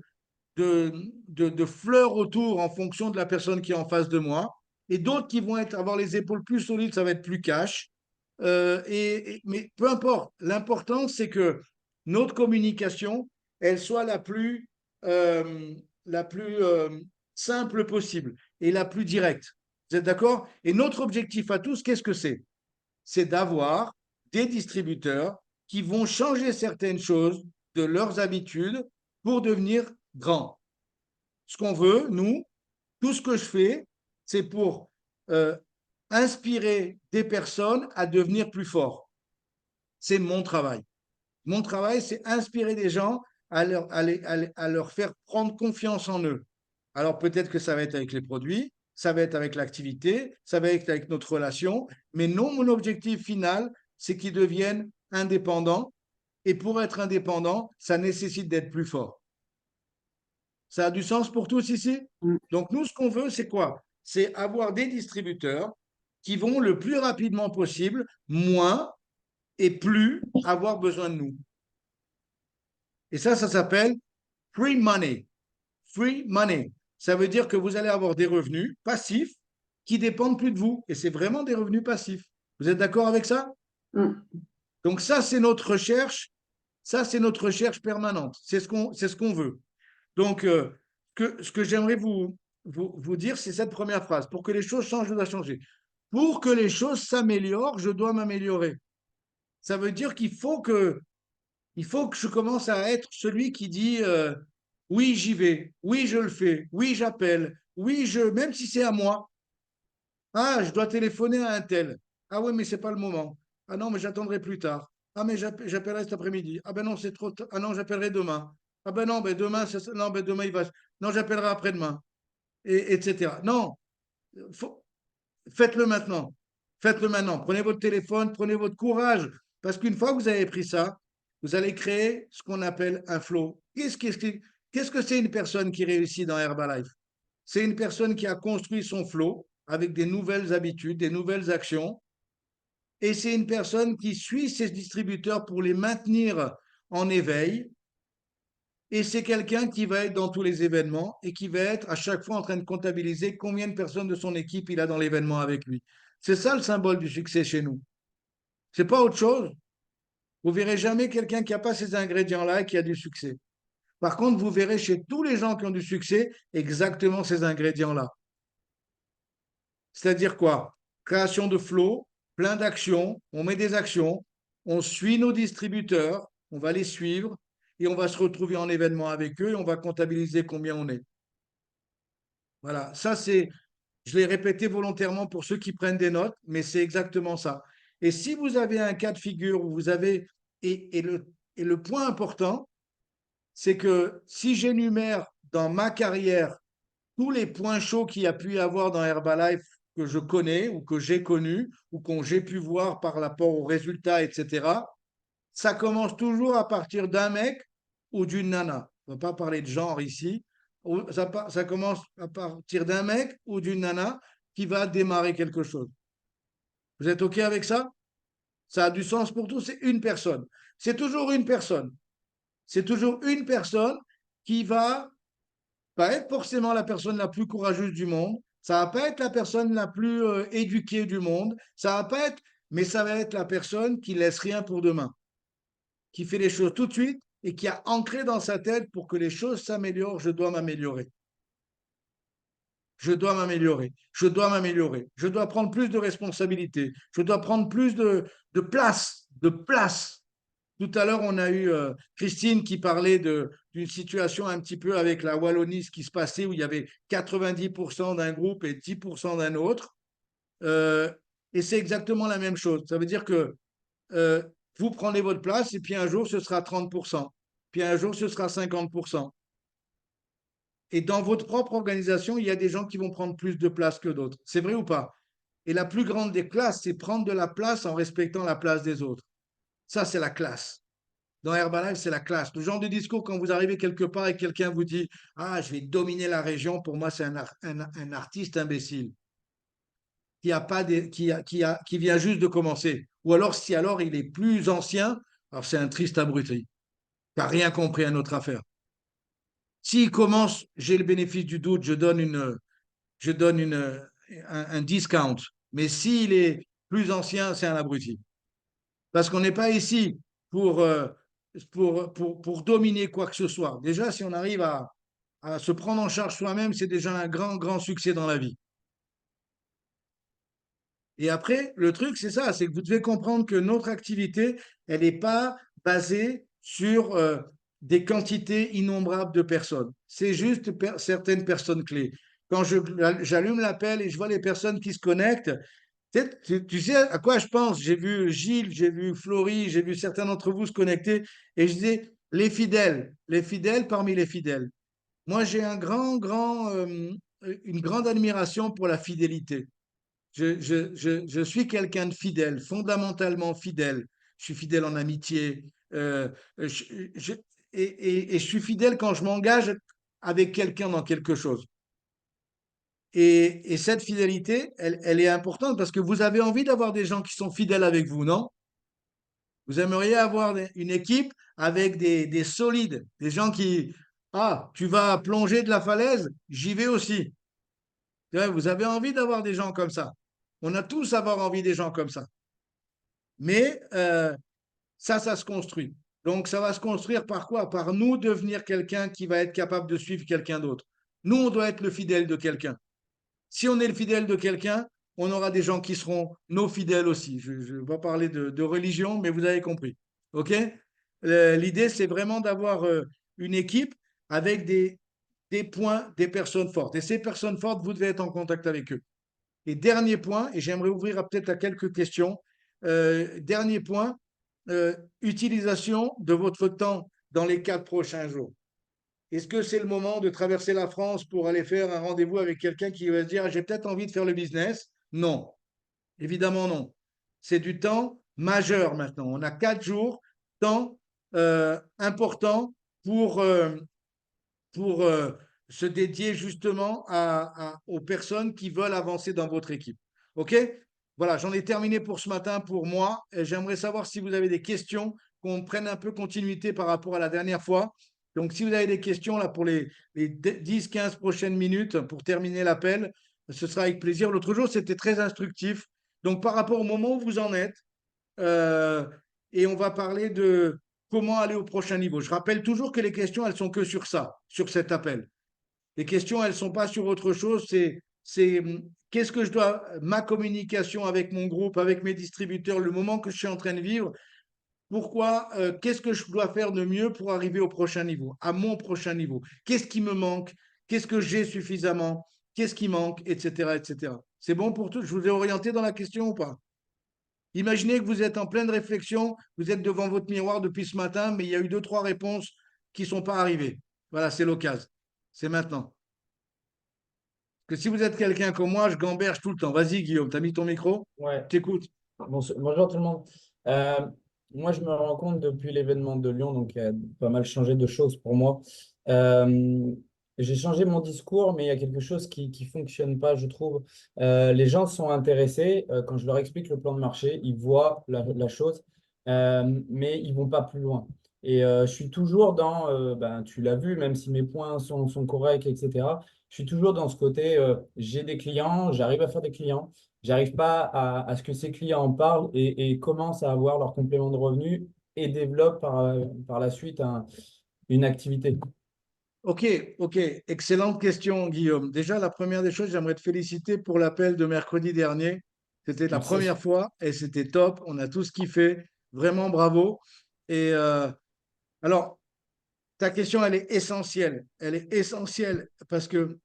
fleurs autour en fonction de la personne qui est en face de moi. Et d'autres qui vont avoir les épaules plus solides, ça va être plus cash. Mais peu importe. L'important, c'est que notre communication, elle soit la plus simple possible et la plus directe. Vous êtes d'accord? Et notre objectif à tous, qu'est-ce que c'est? C'est d'avoir des distributeurs qui vont changer certaines choses de leurs habitudes pour devenir grands. Ce qu'on veut, nous, tout ce que je fais, c'est pour inspirer des personnes à devenir plus forts. C'est mon travail. Mon travail, c'est inspirer des gens à leur faire prendre confiance en eux. Alors peut-être que ça va être avec les produits, ça va être avec l'activité, ça va être avec notre relation, mais non, mon objectif final, c'est qu'ils deviennent indépendants. Et pour être indépendant, ça nécessite d'être plus fort. Ça a du sens pour tous ici? Donc nous, ce qu'on veut, c'est quoi? C'est avoir des distributeurs qui vont le plus rapidement possible, moins et plus avoir besoin de nous. Et ça s'appelle free money. free money. Ça veut dire que vous allez avoir des revenus passifs qui dépendent plus de vous. Et c'est vraiment des revenus passifs. Vous êtes d'accord avec ça? Donc ça, c'est notre recherche. Ça, c'est notre recherche permanente. C'est ce qu'on veut. Donc, ce que j'aimerais vous dire, c'est cette première phrase. Pour que les choses changent, je dois changer. Pour que les choses s'améliorent, je dois m'améliorer. Ça veut dire qu'il faut que je commence à être celui qui dit oui, j'y vais, oui, je le fais, oui, j'appelle, oui, même si c'est à moi. Ah, je dois téléphoner à un tel. Ah oui, mais c'est pas le moment. Ah non, mais j'attendrai plus tard. Ah, mais j'appellerai cet après-midi. Ah ben non, c'est trop tard. Ah non, j'appellerai demain. Ah ben non, ben demain, non, ben demain, il va. Non, j'appellerai après-demain. Etc. Non, faites-le maintenant. Faites-le maintenant. Prenez votre téléphone, prenez votre courage. Parce qu'une fois que vous avez pris ça, vous allez créer ce qu'on appelle un flow. Qu'est-ce que c'est une personne qui réussit dans Herbalife? C'est une personne qui a construit son flow avec des nouvelles habitudes, des nouvelles actions. Et c'est une personne qui suit ses distributeurs pour les maintenir en éveil. Et c'est quelqu'un qui va être dans tous les événements et qui va être à chaque fois en train de comptabiliser combien de personnes de son équipe il a dans l'événement avec lui. C'est ça le symbole du succès chez nous. C'est pas autre chose. Vous verrez jamais quelqu'un qui n'a pas ces ingrédients-là et qui a du succès. Par contre, vous verrez chez tous les gens qui ont du succès exactement ces ingrédients-là. C'est-à-dire quoi? Création de flow, plein d'actions, on met des actions, on suit nos distributeurs, on va les suivre et on va se retrouver en événement avec eux et on va comptabiliser combien on est. Voilà, ça c'est, je l'ai répété volontairement pour ceux qui prennent des notes, mais c'est exactement ça. Et si vous avez un cas de figure où vous avez, et le point important, c'est que si j'énumère dans ma carrière tous les points chauds qu'il y a pu y avoir dans Herbalife que je connais ou que j'ai connu ou que j'ai pu voir par rapport aux résultats, etc., ça commence toujours à partir d'un mec ou d'une nana. On ne va pas parler de genre ici. Ça commence à partir d'un mec ou d'une nana qui va démarrer quelque chose. Vous êtes OK avec ça? Ça a du sens pour tous, c'est une personne. C'est toujours une personne. C'est toujours une personne qui va pas être forcément la personne la plus courageuse du monde, ça va pas être la personne la plus éduquée du monde, ça va pas être, mais ça va être la personne qui laisse rien pour demain, qui fait les choses tout de suite et qui a ancré dans sa tête pour que les choses s'améliorent, je dois m'améliorer. Je dois m'améliorer, je dois m'améliorer, je dois prendre plus de responsabilités, je dois prendre plus de place, de place. Tout à l'heure, on a eu Christine qui parlait d'une situation un petit peu avec la Wallonie, ce qui se passait où il y avait 90% d'un groupe et 10% d'un autre. Et c'est exactement la même chose. Ça veut dire que vous prenez votre place et puis un jour, ce sera 30%. Puis un jour, ce sera 50%. Et dans votre propre organisation, il y a des gens qui vont prendre plus de place que d'autres. C'est vrai ou pas? Et la plus grande des classes, c'est prendre de la place en respectant la place des autres. Ça, c'est la classe. Dans Herbalife, c'est la classe. Le genre de discours, quand vous arrivez quelque part et quelqu'un vous dit « Ah, je vais dominer la région », pour moi, c'est un artiste imbécile qui vient juste de commencer. Ou alors, si alors il est plus ancien, alors c'est un triste abruti qui n'a rien compris à notre affaire. S'il commence, j'ai le bénéfice du doute, je donne un discount. Mais s'il est plus ancien, c'est un abruti. Parce qu'on n'est pas ici pour dominer quoi que ce soit. Déjà, si on arrive à se prendre en charge soi-même, c'est déjà un grand, grand succès dans la vie. Et après, le truc, c'est ça, c'est que vous devez comprendre que notre activité, elle n'est pas basée sur des quantités innombrables de personnes. C'est juste certaines personnes clés. Quand j'allume l'appel et je vois les personnes qui se connectent, tu sais à quoi je pense? J'ai vu Gilles, j'ai vu Florie, j'ai vu certains d'entre vous se connecter et je disais les fidèles parmi les fidèles. Moi, j'ai une grande admiration pour la fidélité. Je suis quelqu'un de fidèle, fondamentalement fidèle. Je suis fidèle en amitié. Je, je- et je suis fidèle quand je m'engage avec quelqu'un dans quelque chose. Et cette fidélité, elle est importante parce que vous avez envie d'avoir des gens qui sont fidèles avec vous, non? Vous aimeriez avoir une équipe avec des solides, des gens Ah, tu vas plonger de la falaise? J'y vais aussi. Ouais, vous avez envie d'avoir des gens comme ça. On a tous avoir envie des gens comme ça. Mais ça se construit. Donc, ça va se construire par quoi? Par nous devenir quelqu'un qui va être capable de suivre quelqu'un d'autre. Nous, on doit être le fidèle de quelqu'un. Si on est le fidèle de quelqu'un, on aura des gens qui seront nos fidèles aussi. Je ne vais pas parler de religion, mais vous avez compris. OK? L'idée, c'est vraiment d'avoir une équipe avec des points, des personnes fortes. Et ces personnes fortes, vous devez être en contact avec eux. Et dernier point, et j'aimerais ouvrir peut-être à quelques questions. Dernier point, utilisation de votre temps dans les 4 prochains jours. Est-ce que c'est le moment de traverser la France pour aller faire un rendez-vous avec quelqu'un qui va se dire, j'ai peut-être envie de faire le business? Non, évidemment non. C'est du temps majeur maintenant. On a 4 jours, temps important pour, pour se dédier justement aux personnes qui veulent avancer dans votre équipe. OK? Voilà, j'en ai terminé pour ce matin pour moi. J'aimerais savoir si vous avez des questions, qu'on prenne un peu continuité par rapport à la dernière fois. Donc, si vous avez des questions là pour les 10-15 prochaines minutes pour terminer l'appel, ce sera avec plaisir. L'autre jour, c'était très instructif. Donc, par rapport au moment où vous en êtes, euh, et on va parler de comment aller au prochain niveau. Je rappelle toujours que les questions, elles sont que sur ça, sur cet appel. Les questions, elles sont pas sur autre chose. C'est qu'est-ce que je dois, ma communication avec mon groupe, avec mes distributeurs, le moment que je suis en train de vivre. Pourquoi, qu'est-ce que je dois faire de mieux pour arriver au prochain niveau, à mon prochain niveau? Qu'est-ce qui me manque? Qu'est-ce que j'ai suffisamment? Qu'est-ce qui manque? Etc., etc. C'est bon pour tout? Je vous ai orienté dans la question ou pas? Imaginez que vous êtes en pleine réflexion, vous êtes devant votre miroir depuis ce matin, mais il y a eu 2, 3 réponses qui ne sont pas arrivées. Voilà, c'est l'occasion. C'est maintenant. Que si vous êtes quelqu'un comme moi, je gamberge tout le temps. Vas-y, Guillaume, tu as mis ton micro? Ouais, T'écoutes. bonjour tout le monde. Euh, Moi, je me rends compte depuis l'événement de Lyon, donc il y a pas mal changé de choses pour moi. Euh, j'ai changé mon discours, mais il y a quelque chose qui ne fonctionne pas, je trouve. Les gens sont intéressés. Quand je leur explique le plan de marché, ils voient la chose, mais ils vont pas plus loin. Et je suis toujours dans, ben, tu l'as vu, même si mes points sont corrects, etc. Je suis toujours dans ce côté, j'ai des clients, j'arrive à faire des clients. J'arrive pas à ce que ces clients en parlent et commencent à avoir leur complément de revenus et développent par la suite une activité. Ok, ok. Excellente question, Guillaume. Déjà, la première des choses, j'aimerais te féliciter pour l'appel de mercredi dernier. C'était la Merci. première fois et c'était top. On a tous kiffé. Vraiment bravo. Et alors, ta question, elle est essentielle. Elle est essentielle parce que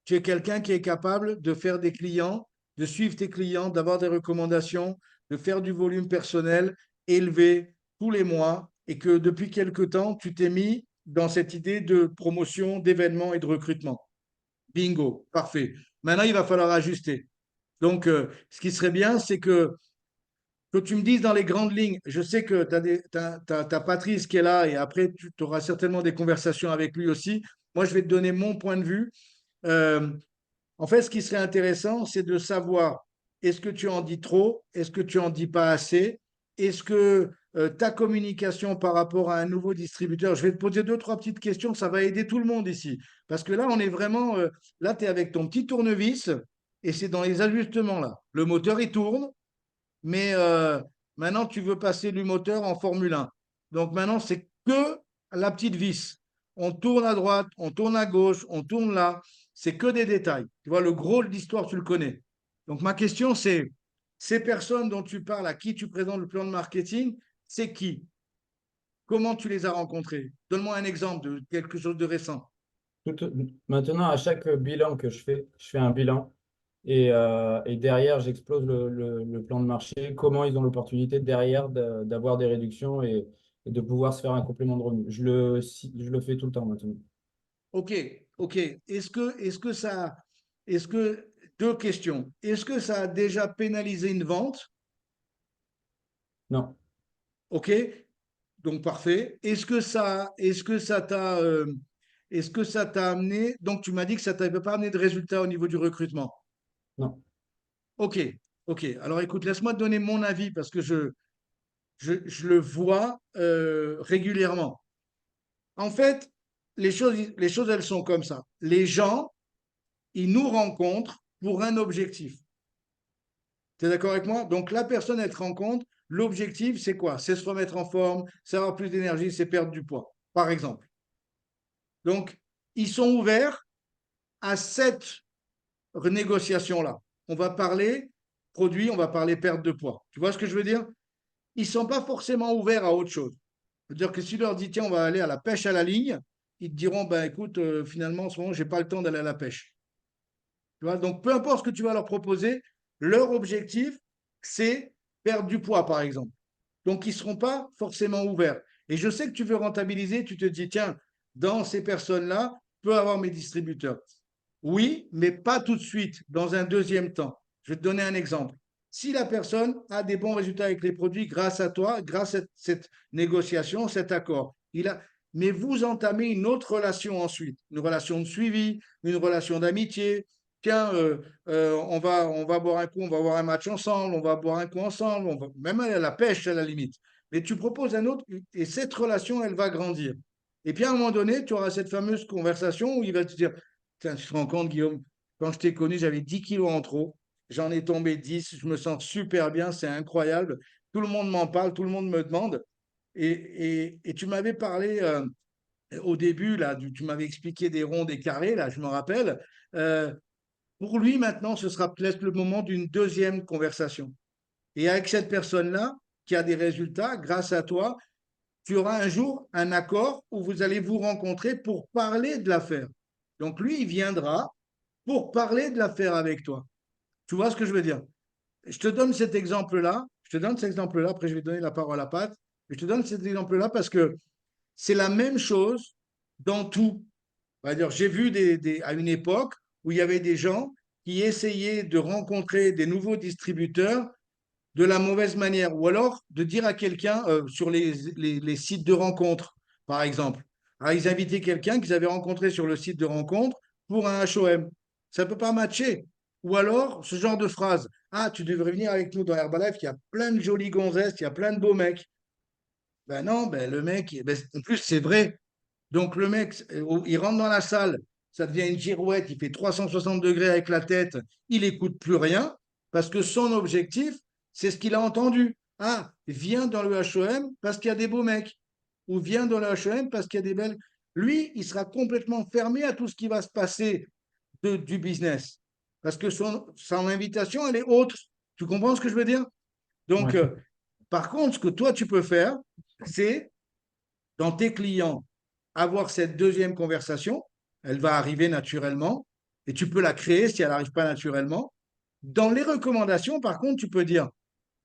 tu es quelqu'un qui est capable de faire des clients, de suivre tes clients, d'avoir des recommandations, de faire du volume personnel élevé tous les mois et que depuis quelque temps, tu t'es mis dans cette idée de promotion, d'événements et de recrutement. Bingo, parfait. Maintenant, il va falloir ajuster. Donc, ce qui serait bien, c'est que tu me dises dans les grandes lignes, je sais que tu as Patrice qui est là et après, tu auras certainement des conversations avec lui aussi. Moi, je vais te donner mon point de vue. Euh, En fait, ce qui serait intéressant, c'est de savoir est-ce que tu en dis trop, est-ce que tu en dis pas assez, est-ce que ta communication par rapport à un nouveau distributeur, je vais te poser 2, 3 petites questions, ça va aider tout le monde ici. Parce que là, on est vraiment, là, tu es avec ton petit tournevis et c'est dans les ajustements là. Le moteur, il tourne, mais maintenant, tu veux passer du moteur en Formule 1. Donc maintenant, c'est que la petite vis. On tourne à droite, on tourne à gauche, on tourne là. C'est que des détails. Tu vois, le gros de l'histoire, tu le connais. Donc ma question, c'est, ces personnes dont tu parles, à qui tu présentes le plan de marketing, c'est qui? Comment tu les as rencontrés? Donne-moi un exemple de quelque chose de récent. Maintenant, à chaque bilan que je fais un bilan et derrière, j'explose le plan de marché, comment ils ont l'opportunité derrière d'avoir des réductions et de pouvoir se faire un complément de revenu. Je le fais tout le temps maintenant. Ok, ok. Est-ce que, 2 questions. Est-ce que ça a déjà pénalisé une vente? Non, Ok, donc parfait. Est-ce que ça t'a amené, donc tu m'as dit que ça t'avait pas amené de résultat au niveau du recrutement. non. Ok, ok. Alors écoute, laisse-moi te donner mon avis parce que je le vois régulièrement. En fait, les choses, elles sont comme ça. Les gens, ils nous rencontrent pour un objectif. Tu es d'accord avec moi? Donc, la personne, elle te rencontre. L'objectif, c'est quoi? C'est se remettre en forme, c'est avoir plus d'énergie, c'est perdre du poids, par exemple. Donc, ils sont ouverts à cette renégociation-là. On va parler produit, on va parler perte de poids. Tu vois ce que je veux dire? Ils ne sont pas forcément ouverts à autre chose. C'est-à-dire que si tu leur dis, tiens, on va aller à la pêche à la ligne, ils te diront, ben écoute, finalement, en ce moment, je n'ai pas le temps d'aller à la pêche. Tu vois? Donc, peu importe ce que tu vas leur proposer, leur objectif, c'est perdre du poids, par exemple. Donc, ils ne seront pas forcément ouverts. Et je sais que tu veux rentabiliser, tu te dis, tiens, dans ces personnes-là, je peux avoir mes distributeurs. Oui, mais pas tout de suite, dans un deuxième temps. Je vais te donner un exemple. Si la personne a des bons résultats avec les produits grâce à toi, grâce à cette négociation, cet accord, mais vous entamez une autre relation ensuite, une relation de suivi, une relation d'amitié. Tiens, on va boire un coup, on va voir un match ensemble, on va boire un coup ensemble, on va même aller à la pêche à la limite. Mais tu proposes un autre et cette relation, elle va grandir. Et puis à un moment donné, tu auras cette fameuse conversation où il va te dire, tiens, tu te rends compte, Guillaume, quand je t'ai connu, j'avais 10 kilos en trop. J'en ai tombé 10. Je me sens super bien. C'est incroyable. Tout le monde m'en parle. Tout le monde me demande. Et tu m'avais parlé au début, là, tu m'avais expliqué des ronds, des carrés, là, je me rappelle. Euh, pour lui, maintenant, ce sera peut-être le moment d'une deuxième conversation. Et avec cette personne-là, qui a des résultats, grâce à toi, tu auras un jour un accord où vous allez vous rencontrer pour parler de l'affaire. Donc lui, il viendra pour parler de l'affaire avec toi. Tu vois ce que je veux dire? Je te donne cet exemple-là, je te donne cet exemple-là, après je vais donner la parole à Pat. Je te donne cet exemple-là parce que c'est la même chose dans tout. C'est-à-dire, j'ai vu à une époque où il y avait des gens qui essayaient de rencontrer des nouveaux distributeurs de la mauvaise manière, ou alors de dire à quelqu'un sur les sites de rencontre, par exemple. Alors, ils invitaient quelqu'un qu'ils avaient rencontré sur le site de rencontre pour un HOM. Ça ne peut pas matcher. Ou alors, ce genre de phrase. Ah, tu devrais venir avec nous dans Herbalife, il y a plein de jolies gonzesses, il y a plein de beaux mecs. Ben non, ben le mec, ben, en plus, c'est vrai. Donc, le mec, il rentre dans la salle, ça devient une girouette, il fait 360 degrés avec la tête, il n'écoute plus rien, parce que son objectif, c'est ce qu'il a entendu. Ah, viens dans le HOM parce qu'il y a des beaux mecs, ou viens dans le HOM parce qu'il y a des belles. Lui, il sera complètement fermé à tout ce qui va se passer du business, parce que son invitation, elle est autre. Tu comprends ce que je veux dire? Donc, Ouais. par contre, ce que toi, tu peux faire, c'est dans tes clients, avoir cette deuxième conversation. Elle va arriver naturellement et tu peux la créer si elle n'arrive pas naturellement. Dans les recommandations, par contre, tu peux dire,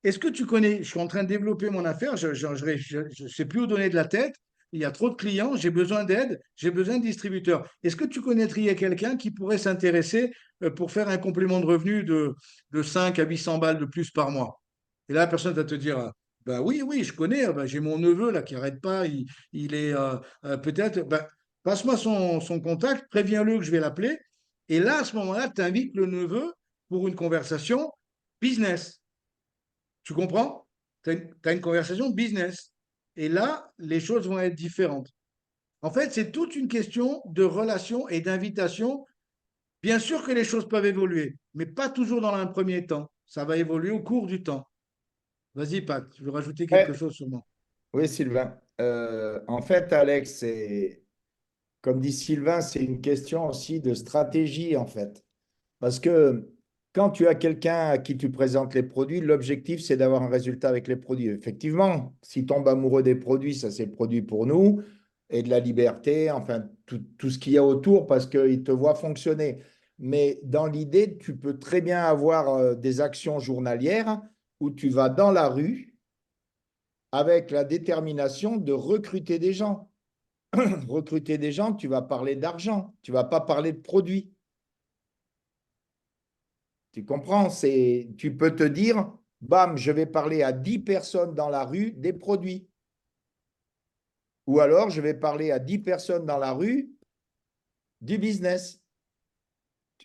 est-ce que tu connais, je suis en train de développer mon affaire, je ne sais plus où donner de la tête, il y a trop de clients, j'ai besoin d'aide, j'ai besoin de distributeurs. Est-ce que tu connaîtrais quelqu'un qui pourrait s'intéresser pour faire un complément de revenu de 5 à 800 balles de plus par mois? Et là, la personne va te dire, ben oui, oui, je connais, ben, j'ai mon neveu là qui n'arrête pas, il est peut-être, ben, passe-moi son contact, préviens-le que je vais l'appeler. Et là, à ce moment-là, tu invites le neveu pour une conversation business. Tu comprends? Tu as une conversation business. Et là, les choses vont être différentes. En fait, c'est toute une question de relation et d'invitation. Bien sûr que les choses peuvent évoluer, mais pas toujours dans un premier temps. Ça va évoluer au cours du temps. Vas-y, Pat, je veux rajouter quelque Ouais. chose sur moi. Oui, Sylvain. En fait, Alex, comme dit Sylvain, c'est une question aussi de stratégie, en fait. Parce que quand tu as quelqu'un à qui tu présentes les produits, l'objectif, c'est d'avoir un résultat avec les produits. Effectivement, s'il tombe amoureux des produits, ça, c'est le produit pour nous, et de la liberté, enfin, tout ce qu'il y a autour, parce qu'il te voit fonctionner. Mais dans l'idée, tu peux très bien avoir des actions journalières où tu vas dans la rue avec la détermination de recruter des gens. Recruter des gens, tu vas parler d'argent, tu vas pas parler de produits. Tu comprends? Tu peux te dire, bam, je vais parler à 10 personnes dans la rue des produits. Ou alors, je vais parler à 10 personnes dans la rue du business.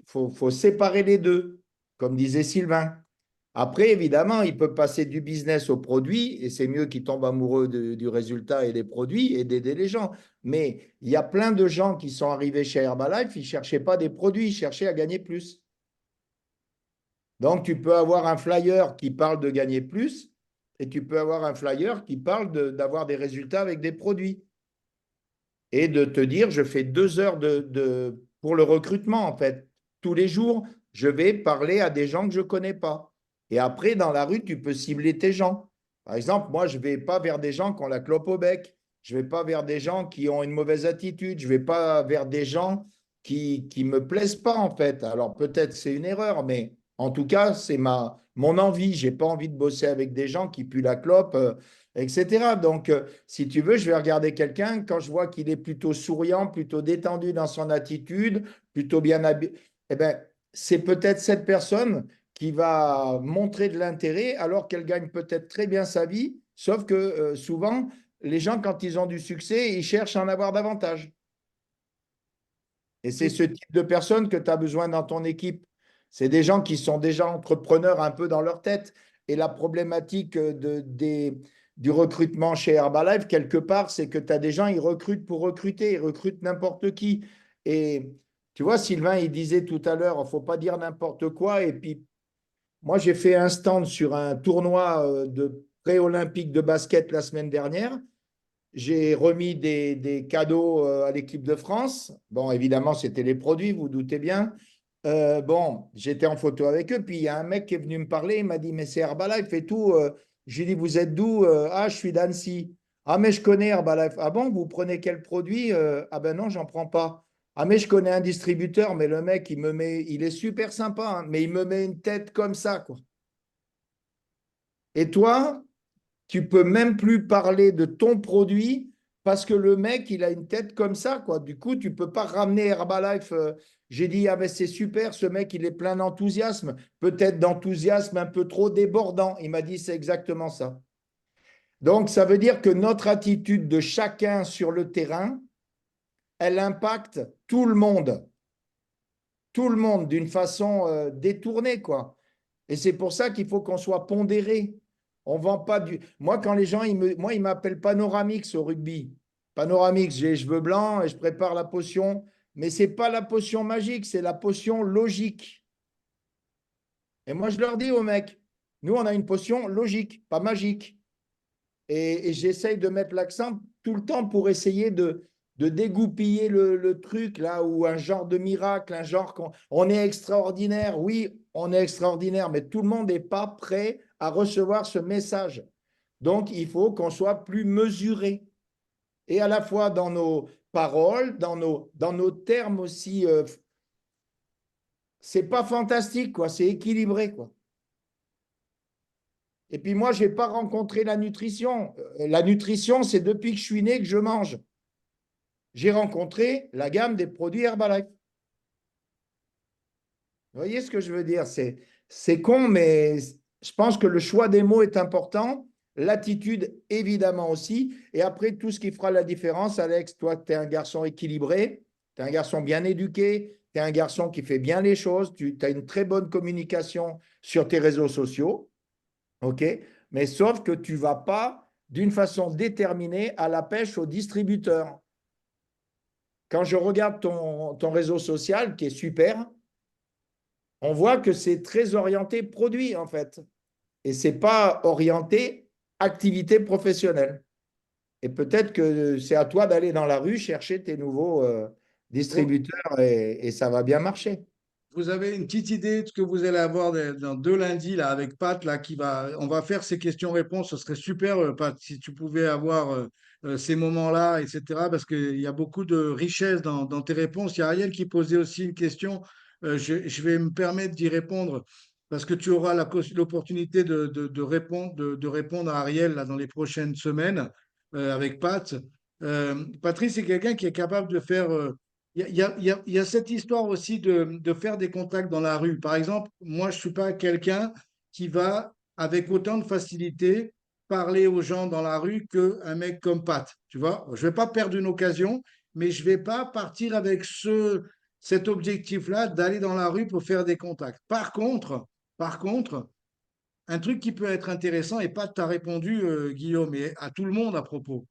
Faut séparer les deux, comme disait Sylvain. Après, évidemment, il peut passer du business au produit et c'est mieux qu'il tombe amoureux du résultat et des produits et d'aider les gens. Mais il y a plein de gens qui sont arrivés chez Herbalife, ils ne cherchaient pas des produits, ils cherchaient à gagner plus. Donc, tu peux avoir un flyer qui parle de gagner plus et tu peux avoir un flyer qui parle d'avoir des résultats avec des produits et de te dire, je fais 2 heures pour le recrutement, en fait. Tous les jours, je vais parler à des gens que je ne connais pas. Et après, dans la rue, tu peux cibler tes gens. Par exemple, moi, je ne vais pas vers des gens qui ont la clope au bec. Je ne vais pas vers des gens qui ont une mauvaise attitude. Je ne vais pas vers des gens qui ne me plaisent pas, en fait. Alors, peut-être c'est une erreur, mais en tout cas, c'est mon envie. Je n'ai pas envie de bosser avec des gens qui puent la clope, etc. Donc, si tu veux, je vais regarder quelqu'un quand je vois qu'il est plutôt souriant, plutôt détendu dans son attitude, plutôt bien habillé. Eh bien, c'est peut-être cette personne qui va montrer de l'intérêt alors qu'elle gagne peut-être très bien sa vie, sauf que souvent, les gens, quand ils ont du succès, ils cherchent à en avoir davantage. Et c'est ce type de personnes que tu as besoin dans ton équipe. C'est des gens qui sont déjà entrepreneurs un peu dans leur tête. Et la problématique du recrutement chez Herbalife, quelque part, c'est que tu as des gens, ils recrutent pour recruter, ils recrutent n'importe qui. Et tu vois, Sylvain, il disait tout à l'heure, il ne faut pas dire n'importe quoi. Et puis, moi, j'ai fait un stand sur un tournoi de pré-olympique de basket la semaine dernière. J'ai remis des cadeaux à l'équipe de France. Bon, évidemment, c'était les produits, vous doutez bien. Bon, j'étais en photo avec eux. Puis il y a un mec qui est venu me parler. Il m'a dit, mais c'est Herbalife et tout. J'ai dit, vous êtes d'où? Ah, je suis d'Annecy. Ah, mais je connais Herbalife. Ah bon, vous prenez quel produit? Ah ben non, j'en prends pas. Ah, mais je connais un distributeur. Mais le mec, il est super sympa, hein, mais il me met une tête comme ça, quoi. Et toi, tu peux même plus parler de ton produit parce que le mec, il a une tête comme ça, quoi. Du coup, tu peux pas ramener Herbalife. J'ai dit, ah ben c'est super, ce mec, il est plein d'enthousiasme. Peut-être d'enthousiasme un peu trop débordant. Il m'a dit, c'est exactement ça. Donc, ça veut dire que notre attitude de chacun sur le terrain, elle impacte tout le monde. Tout le monde d'une façon détournée, quoi. Et c'est pour ça qu'il faut qu'on soit pondéré. On vend pas du. Moi, quand les gens, ils m'appellent Panoramix au rugby. Panoramix, j'ai les cheveux blancs et je prépare la potion. Mais ce n'est pas la potion magique, c'est la potion logique. Et moi, je leur dis aux mecs, nous, on a une potion logique, pas magique. Et j'essaye de mettre l'accent tout le temps pour essayer de dégoupiller le truc, là, ou un genre de miracle, un genre on est extraordinaire. Oui, on est extraordinaire, mais tout le monde n'est pas prêt à recevoir ce message. Donc, il faut qu'on soit plus mesuré. Et à la fois dans nos paroles, dans nos termes aussi, c'est pas fantastique, quoi, c'est équilibré, quoi. Et puis moi, je n'ai pas rencontré la nutrition. La nutrition, c'est depuis que je suis né que je mange. J'ai rencontré la gamme des produits Herbalife. Vous voyez ce que je veux dire? C'est con, mais je pense que le choix des mots est important. L'attitude, évidemment aussi. Et après, tout ce qui fera la différence, Alex, toi, tu es un garçon équilibré, tu es un garçon bien éduqué, tu es un garçon qui fait bien les choses, tu as une très bonne communication sur tes réseaux sociaux. OK? Mais sauf que tu ne vas pas d'une façon déterminée à la pêche aux distributeurs. Quand je regarde ton réseau social, qui est super, on voit que c'est très orienté produit, en fait. Et ce n'est pas orienté activité professionnelle. Et peut-être que c'est à toi d'aller dans la rue chercher tes nouveaux distributeurs et ça va bien marcher. Vous avez une petite idée de ce que vous allez avoir dans 2 lundis là, avec Pat, là, on va faire ces questions-réponses. Ce serait super, Pat, si tu pouvais avoir ces moments-là, etc. Parce qu'il y a beaucoup de richesse dans tes réponses. Il y a Ariel qui posait aussi une question. Je vais me permettre d'y répondre parce que tu auras l'opportunité de répondre à Ariel là, dans les prochaines semaines avec Pat. Patrice, c'est quelqu'un qui est capable de faire. Il y a cette histoire aussi de faire des contacts dans la rue. Par exemple, moi, je ne suis pas quelqu'un qui va, avec autant de facilité, parler aux gens dans la rue qu'un mec comme Pat. Tu vois, je ne vais pas perdre une occasion, mais je ne vais pas partir avec cet objectif-là d'aller dans la rue pour faire des contacts. Par contre, un truc qui peut être intéressant, et pas t'as répondu, Guillaume, mais à tout le monde à propos.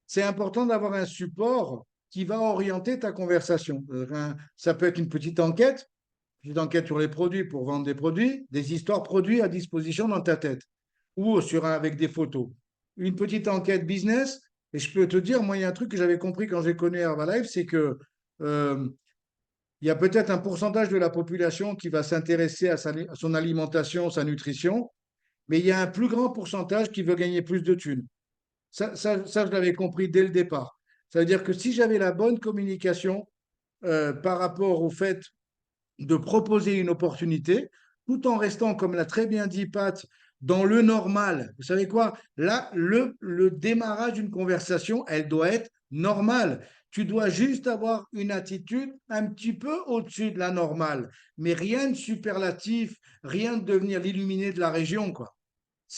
C'est important d'avoir un support qui va orienter ta conversation. Ça peut être une petite enquête sur les produits pour vendre des produits, des histoires produits à disposition dans ta tête ou avec des photos. Une petite enquête business, et je peux te dire, moi, il y a un truc que j'avais compris quand j'ai connu Herbalife, c'est que euh, il y a peut-être un pourcentage de la population qui va s'intéresser à son alimentation, sa nutrition, mais il y a un plus grand pourcentage qui veut gagner plus de thunes. Ça, je l'avais compris dès le départ. Ça veut dire que si j'avais la bonne communication par rapport au fait de proposer une opportunité, tout en restant, comme l'a très bien dit Pat, dans le normal. Vous savez quoi? Là, le démarrage d'une conversation, elle doit être normale. Tu dois juste avoir une attitude un petit peu au-dessus de la normale, mais rien de superlatif, rien de devenir l'illuminé de la région, quoi.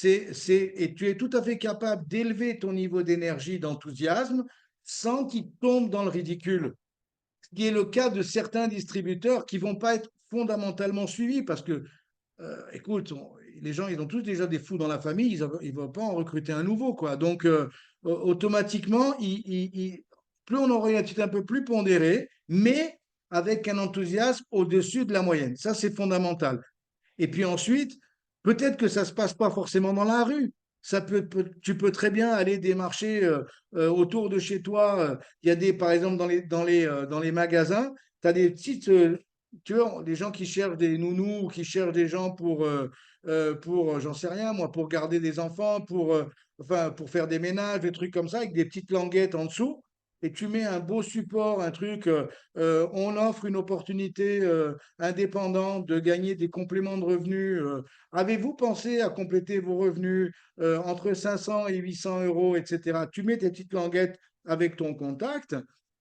Et tu es tout à fait capable d'élever ton niveau d'énergie, d'enthousiasme, sans qu'il tombe dans le ridicule, ce qui est le cas de certains distributeurs qui vont pas être fondamentalement suivis parce que, écoute, les gens, ils ont tous déjà des fous dans la famille, ils ne vont pas en recruter un nouveau, quoi. Donc, automatiquement, plus on aura une attitude un peu plus pondérée, mais avec un enthousiasme au-dessus de la moyenne. Ça, c'est fondamental. Et puis ensuite, peut-être que ça ne se passe pas forcément dans la rue. Tu peux très bien aller démarcher autour de chez toi. Il y a par exemple, dans les magasins, tu as des petites, tu vois, des gens qui cherchent des nounous, ou qui cherchent des gens j'en sais rien, moi, pour garder des enfants, enfin, pour faire des ménages, des trucs comme ça, avec des petites languettes en dessous. Et tu mets un beau support, un truc, on offre une opportunité indépendante de gagner des compléments de revenus. Avez-vous pensé à compléter vos revenus entre 500 et 800 euros, etc. Tu mets tes petites languettes avec ton contact,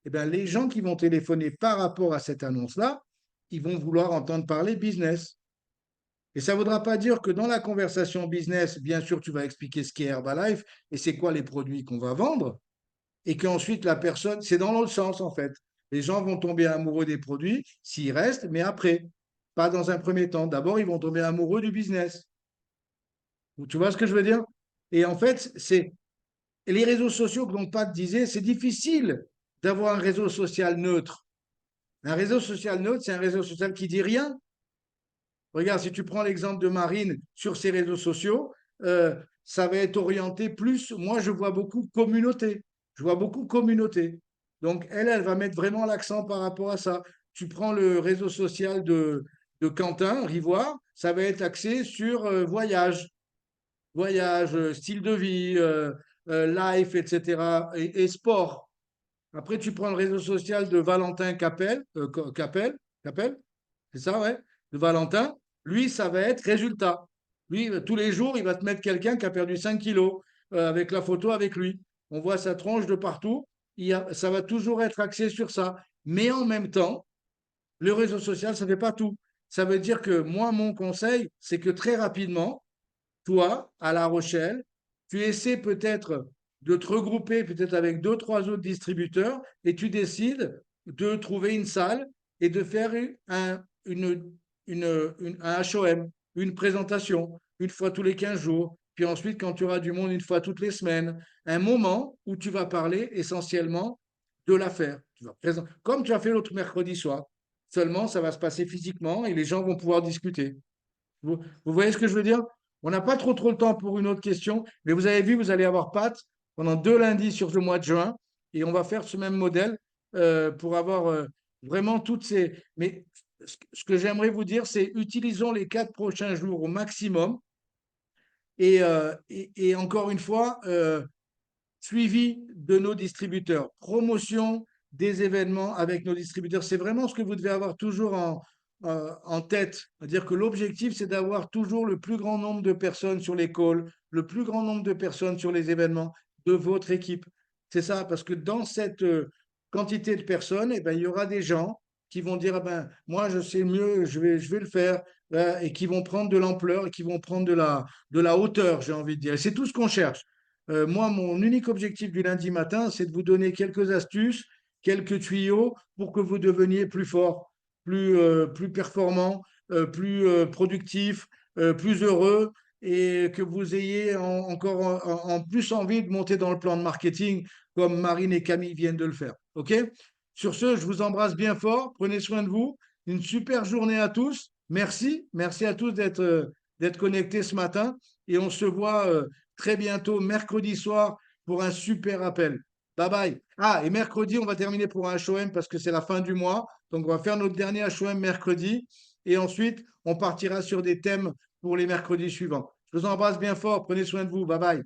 et bien, les gens qui vont téléphoner par rapport à cette annonce-là, ils vont vouloir entendre parler business. Et ça ne voudra pas dire que dans la conversation business, bien sûr, tu vas expliquer ce qu'est Herbalife et c'est quoi les produits qu'on va vendre, et qu'ensuite la personne, c'est dans l'autre sens en fait. Les gens vont tomber amoureux des produits s'ils restent, mais après, pas dans un premier temps. D'abord, ils vont tomber amoureux du business. Tu vois ce que je veux dire? Et en fait, c'est les réseaux sociaux, comme Pat disait, c'est difficile d'avoir un réseau social neutre. Un réseau social neutre, c'est un réseau social qui dit rien. Regarde, si tu prends l'exemple de Marine sur ses réseaux sociaux, ça va être orienté plus. Moi, je vois beaucoup communauté. Je vois beaucoup communauté. Donc, elle va mettre vraiment l'accent par rapport à ça. Tu prends le réseau social de Quentin, Rivoire, ça va être axé sur voyage, style de vie, life, etc. Et sport. Après, tu prends le réseau social de Valentin Capel, c'est ça, ouais, de Valentin. Lui, ça va être résultat. Lui, tous les jours, il va te mettre quelqu'un qui a perdu 5 kilos avec la photo avec lui. On voit sa tronche de partout. Ça va toujours être axé sur ça. Mais en même temps, le réseau social, ça ne fait pas tout. Ça veut dire que moi, mon conseil, c'est que très rapidement, toi, à La Rochelle, tu essaies peut-être de te regrouper peut-être avec deux, trois autres distributeurs et tu décides de trouver une salle et de faire un HOM, une présentation, une fois tous les 15 jours. Puis ensuite, quand tu auras du monde, une fois toutes les semaines. Un moment où tu vas parler essentiellement de l'affaire. Comme tu as fait l'autre mercredi soir. Seulement, ça va se passer physiquement et les gens vont pouvoir discuter. Vous voyez ce que je veux dire? On n'a pas trop le temps pour une autre question, mais vous avez vu, vous allez avoir Pat pendant 2 lundis sur le mois de juin et on va faire ce même modèle pour avoir vraiment toutes ces. Mais ce que j'aimerais vous dire, c'est utilisons les 4 prochains jours au maximum et encore une fois, suivi de nos distributeurs, promotion des événements avec nos distributeurs. C'est vraiment ce que vous devez avoir toujours en tête. C'est-à-dire que l'objectif, c'est d'avoir toujours le plus grand nombre de personnes sur les calls, le plus grand nombre de personnes sur les événements de votre équipe. C'est ça, parce que dans cette quantité de personnes, eh ben, il y aura des gens qui vont dire, ah ben, moi, je sais mieux, je vais le faire, et qui vont prendre de l'ampleur et qui vont prendre de la hauteur, j'ai envie de dire. C'est tout ce qu'on cherche. Moi, mon unique objectif du lundi matin, c'est de vous donner quelques astuces, quelques tuyaux pour que vous deveniez plus fort, plus performant, plus productif, plus heureux et que vous ayez encore en plus envie de monter dans le plan de marketing comme Marine et Camille viennent de le faire. OK? Sur ce, je vous embrasse bien fort. Prenez soin de vous. Une super journée à tous. Merci. Merci à tous d'être connectés ce matin. Et on se voit très bientôt, mercredi soir, pour un super appel. Bye bye. Ah, et mercredi, on va terminer pour un HOM parce que c'est la fin du mois. Donc, on va faire notre dernier HOM mercredi. Et ensuite, on partira sur des thèmes pour les mercredis suivants. Je vous embrasse bien fort. Prenez soin de vous. Bye bye.